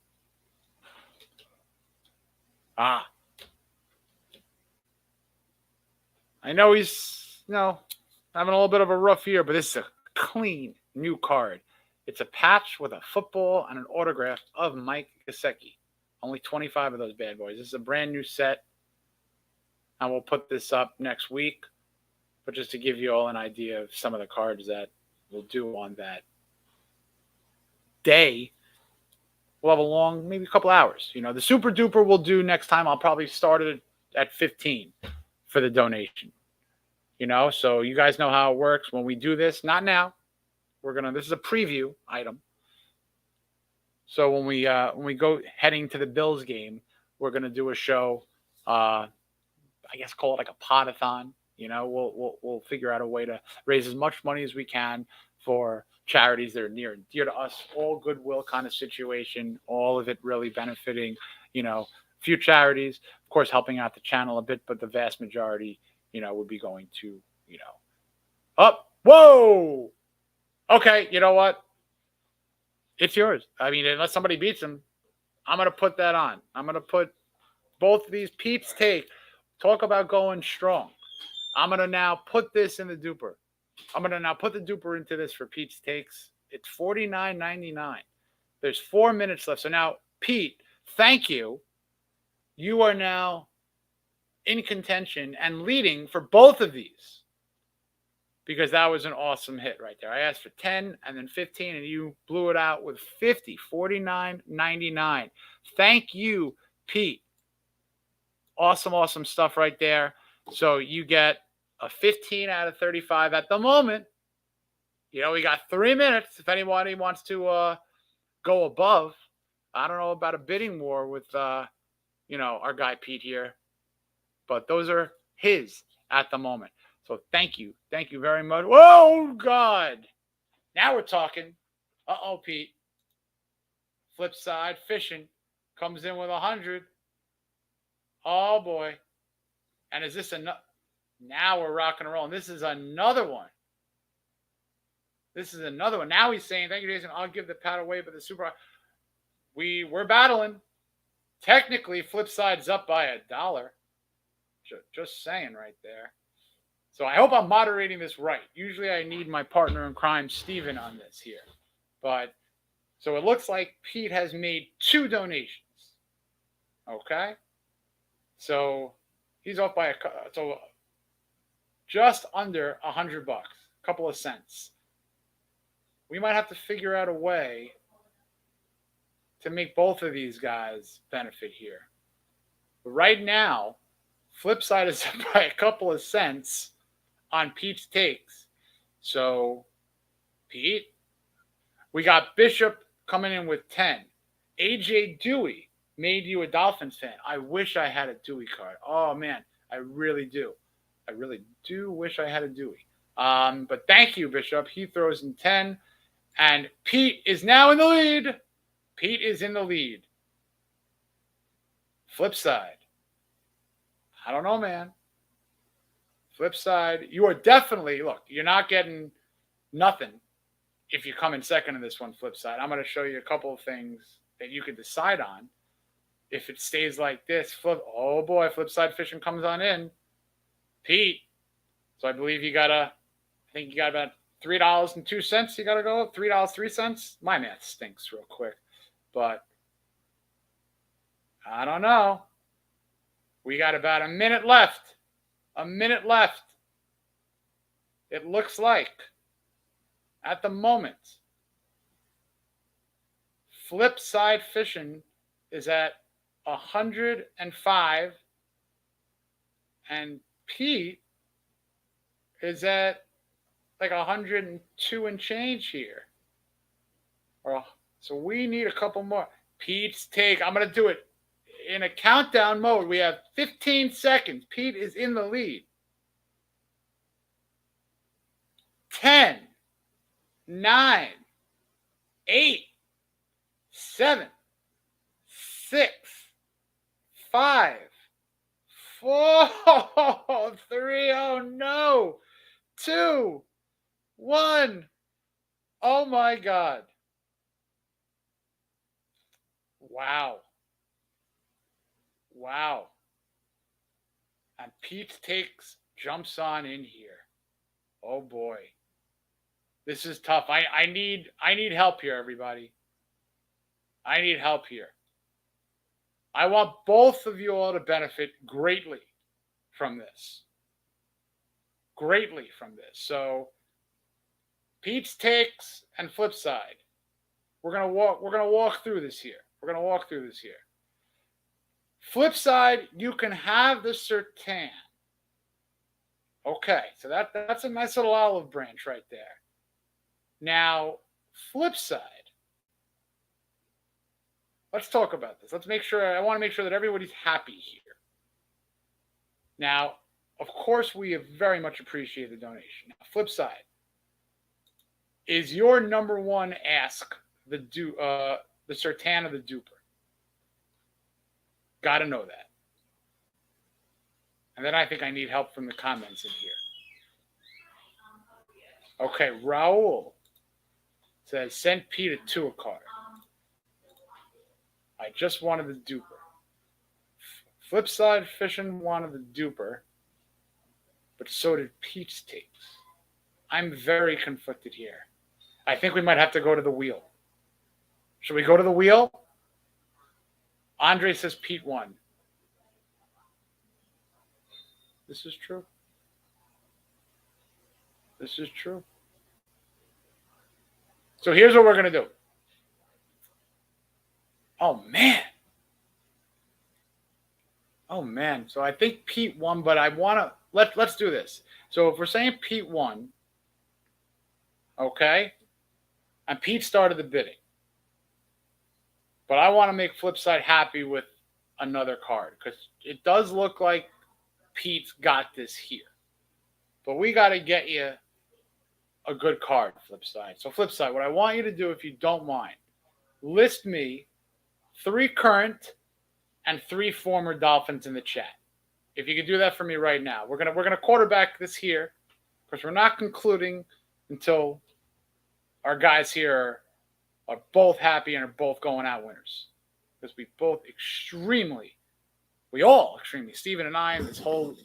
I know he's, having a little bit of a rough year, but this is a clean new card. It's a patch with a football and an autograph of Mike Gesicki. Only 25 of those bad boys. This is a brand new set. and we'll put this up next week. But just to give you all an idea of some of the cards that we'll do on that day, we'll have a long, maybe a couple hours. You know, the Super Duper we'll do next time. I'll probably start it at 15 for the donation. You know, so you guys know how it works when we do this. Not now. This is a preview item. So when we go heading to the Bills game, we're gonna do a show. I guess call it like a podathon. You know, we'll figure out a way to raise as much money as we can for charities that are near and dear to us. All goodwill kind of situation. All of it really benefiting, you know, a few charities. Of course, helping out the channel a bit, but the vast majority, you know, would be going to, you know, up. Whoa. Okay, you know what? It's yours. I mean, unless somebody beats them, I'm going to put that on. I'm going to put both of these. Pete's Take. Talk about going strong. I'm going to now put this in the duper. I'm going to now put the duper into this for Pete's Takes. It's $49.99. There's 4 minutes left. So now, Pete, thank you. You are now in contention and leading for both of these, because that was an awesome hit right there. I asked for 10 and then 15, and you blew it out with 50, $49.99. Thank you, Pete. Awesome, awesome stuff right there. So you get a 15 out of 35 at the moment. You know, we got 3 minutes. If anybody wants to go above, I don't know about a bidding war with, you know, our guy Pete here. But those are his at the moment. So thank you. Thank you very much. Whoa, God. Now we're talking. Uh-oh, Pete. Flip side, fishing. Comes in with 100. Oh, boy. And is this enough? Now we're rocking and rolling. This is another one. This is another one. Now he's saying, thank you, Jason. I'll give the pat away, but the super. We're battling. Technically, flip side's up by $1. Just saying right there. So I hope I'm moderating this right. Usually I need my partner in crime, Steven, on this here. But so it looks like Pete has made 2 donations. Okay? So he's off by just under $100, a couple of cents. We might have to figure out a way to make both of these guys benefit here. But right now, flip side is up by a couple of cents on Pete's Takes. So, Pete, we got Bishop coming in with 10. AJ Dewey made you a Dolphins fan. I wish I had a Dewey card. Oh, man, I really do. I really do wish I had a Dewey. But thank you, Bishop. He throws in 10. And Pete is now in the lead. Pete is in the lead. Flip side. I don't know, man. Flip side, you are definitely, look, you're not getting nothing if you come in second in this one, flip side. I'm going to show you a couple of things that you could decide on. If it stays like this, oh boy, flip side fishing comes on in. Pete, so I believe you got about $3.02 you got to go, $3.03. My math stinks real quick, but I don't know. We got about a minute left. A minute left. It looks like, at the moment, flip side fishing is at 105, and Pete is at like 102 and change here. So we need a couple more. Pete's Take. I'm going to do it in a countdown mode. We have 15 seconds. Pete is in the lead. 10, 9, 8, 7, 6, 5, 4, 3, oh no, 2, 1. Oh my God. Wow. Wow. And Pete's Takes jumps on in here. Oh boy. This is tough. I need help here, everybody. I need help here. I want both of you all to benefit greatly. from this. Greatly from this. So Pete's takes and flip side. We're gonna walk through this here. Flip side, you can have the Sertan. Okay, so that's a nice little olive branch right there. Now, flip side. Let's talk about this. I want to make sure that everybody's happy here. Now, of course, we have very much appreciated the donation. Now, flip side. Is your number one ask the Sertan or the Duper? Got to know that. And then I think I need help from the comments in here. Okay, Raul says, send Pete a Tua card. I just wanted the Duper. Flip side, Fishing wanted the Duper, but so did Pete's takes. I'm very conflicted here. I think we might have to go to the wheel. Should we go to the wheel? Andre says Pete won. This is true. So here's what we're going to do. Oh, man. So I think Pete won, but I want to let's do this. So if we're saying Pete won, okay, and Pete started the bidding, but I want to make Flipside happy with another card because it does look like Pete's got this here. But we got to get you a good card, Flipside. So Flipside, what I want you to do, if you don't mind, list me 3 current and 3 former Dolphins in the chat. If you could do that for me right now. We're gonna quarterback this here because we're not concluding until our guys here are both happy and are both going out winners. Because we all extremely, Steven and I and this whole,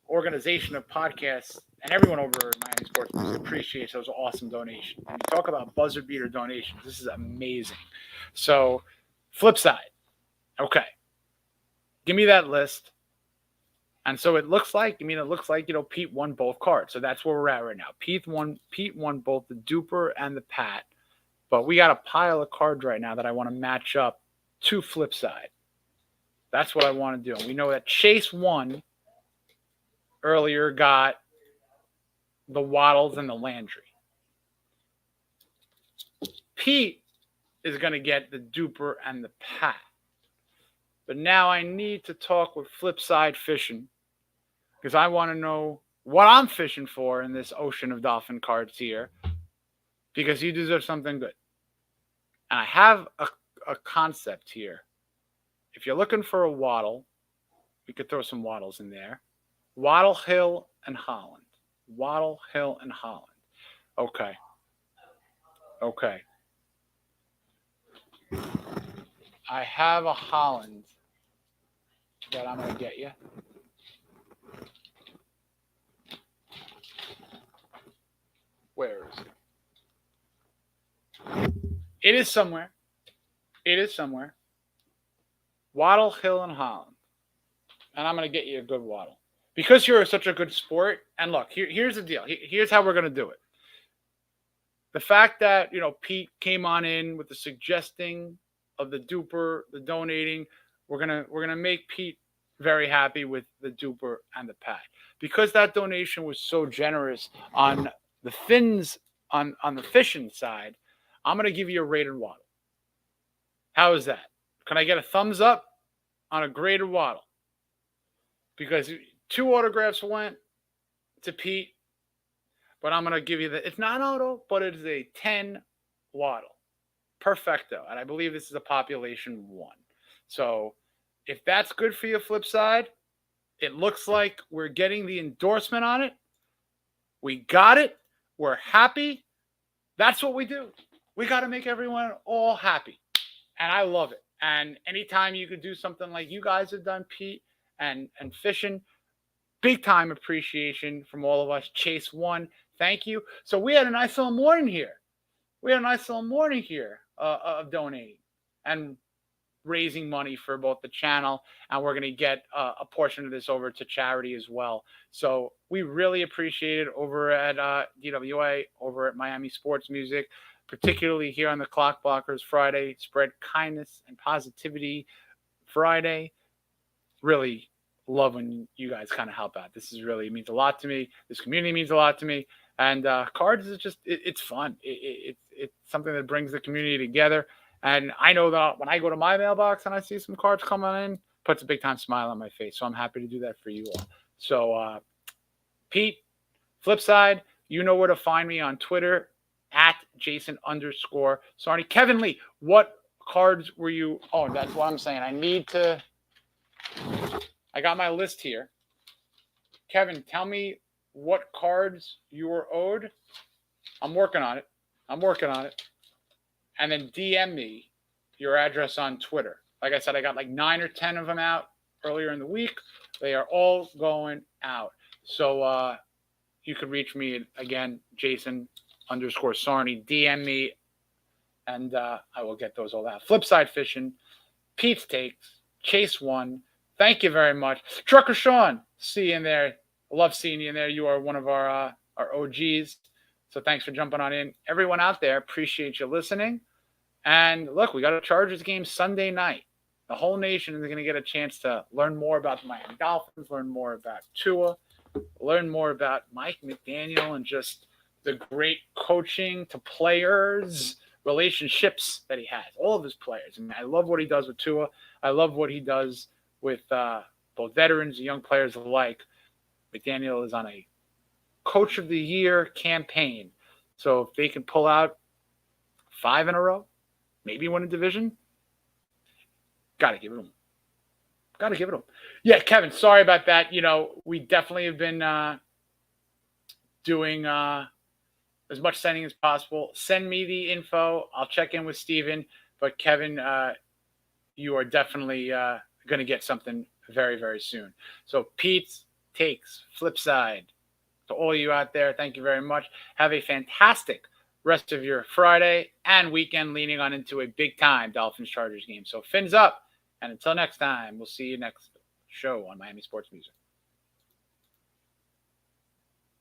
organization of podcasts and everyone over at Miami Sports appreciates those awesome donations. When you talk about buzzer beater donations, this is amazing. So, flip side. Okay. Give me that list. And so it looks like, Pete won both cards. So that's where we're at right now. Pete won both the Duper and the Pat. But we got a pile of cards right now that I want to match up to flip side. That's what I want to do. And we know that Chase won earlier, got the Waddles and the Landry. Pete is going to get the Duper and the Pat. But now I need to talk with Flipside Fishing because I want to know what I'm fishing for in this ocean of Dolphin cards here because you deserve something good. And I have a concept here. If you're looking for a Waddle, we could throw some Waddles in there. Waddle, Hill, and Holland. Okay. I have a Holland that I'm going to get you. Where is it? It is somewhere. Waddle, Hill, and Holland. And I'm going to get you a good Waddle. Because you're such a good sport. And look, here's the deal. Here's how we're going to do it. The fact that, Pete came on in with the suggesting of the Duper, the donating, we're gonna make Pete very happy with the Duper and the Pat. Because that donation was so generous on the fins, on the fishing side, I'm going to give you a rated Waddle. How is that? Can I get a thumbs up on a graded Waddle? Because 2 autographs went to Pete, but I'm going to give you it's not an auto, but it is a 10 Waddle. Perfecto. And I believe this is a population 1. So if that's good for you, flip side, it looks like we're getting the endorsement on it. We got it. We're happy. That's what we do. We got to make everyone all happy. And I love it. And anytime you could do something like you guys have done, Pete, and fishing, big time appreciation from all of us. Chase won. Thank you. So we had a nice little morning here. Of donating. And raising money for both the channel, and we're going to get a portion of this over to charity as well. So we really appreciate it over at DWA, over at Miami Sports Music, particularly here on the Clock Blockers Friday, Spread Kindness and Positivity Friday. Really love when you guys kind of help out. This is really, it means a lot to me. This community means a lot to me. And cards is just, it's fun. It's something that brings the community together. And I know that when I go to my mailbox and I see some cards coming in, puts a big time smile on my face. So I'm happy to do that for you all. So Pete, flip side, you know where to find me on Twitter at Jason_Sarny. Kevin Lee, what cards were you? Oh, that's what I'm saying. I got my list here. Kevin, tell me what cards you were owed. I'm working on it. And then DM me your address on Twitter. Like I said, I got like 9 or 10 of them out earlier in the week. They are all going out. So you could reach me again, Jason_Sarny. DM me, and I will get those all out. Flipside Fishing, Pete's Takes, Chase One. Thank you very much. Trucker Sean, see you in there. Love seeing you in there. You are one of our OGs. So thanks for jumping on in. Everyone out there, appreciate you listening. And look, we got a Chargers game Sunday night. The whole nation is going to get a chance to learn more about the Miami Dolphins, learn more about Tua, learn more about Mike McDaniel and just the great coaching to players, relationships that he has, all of his players. I mean, I love what he does with Tua. I love what he does with both veterans and young players alike. McDaniel is on a Coach of the Year campaign. So if they can pull out 5 in a row, maybe win a division, got to give it to them. Yeah, Kevin, sorry about that. You know, we definitely have been doing as much sending as possible. Send me the info. I'll check in with Steven. But Kevin, you are definitely going to get something very, very soon. So Pete's Takes, Flipside. To all you out there, thank you very much. Have a fantastic rest of your Friday and weekend, leaning on into a big-time Dolphins-Chargers game. So fins up, and until next time, we'll see you next show on Miami Sports Music.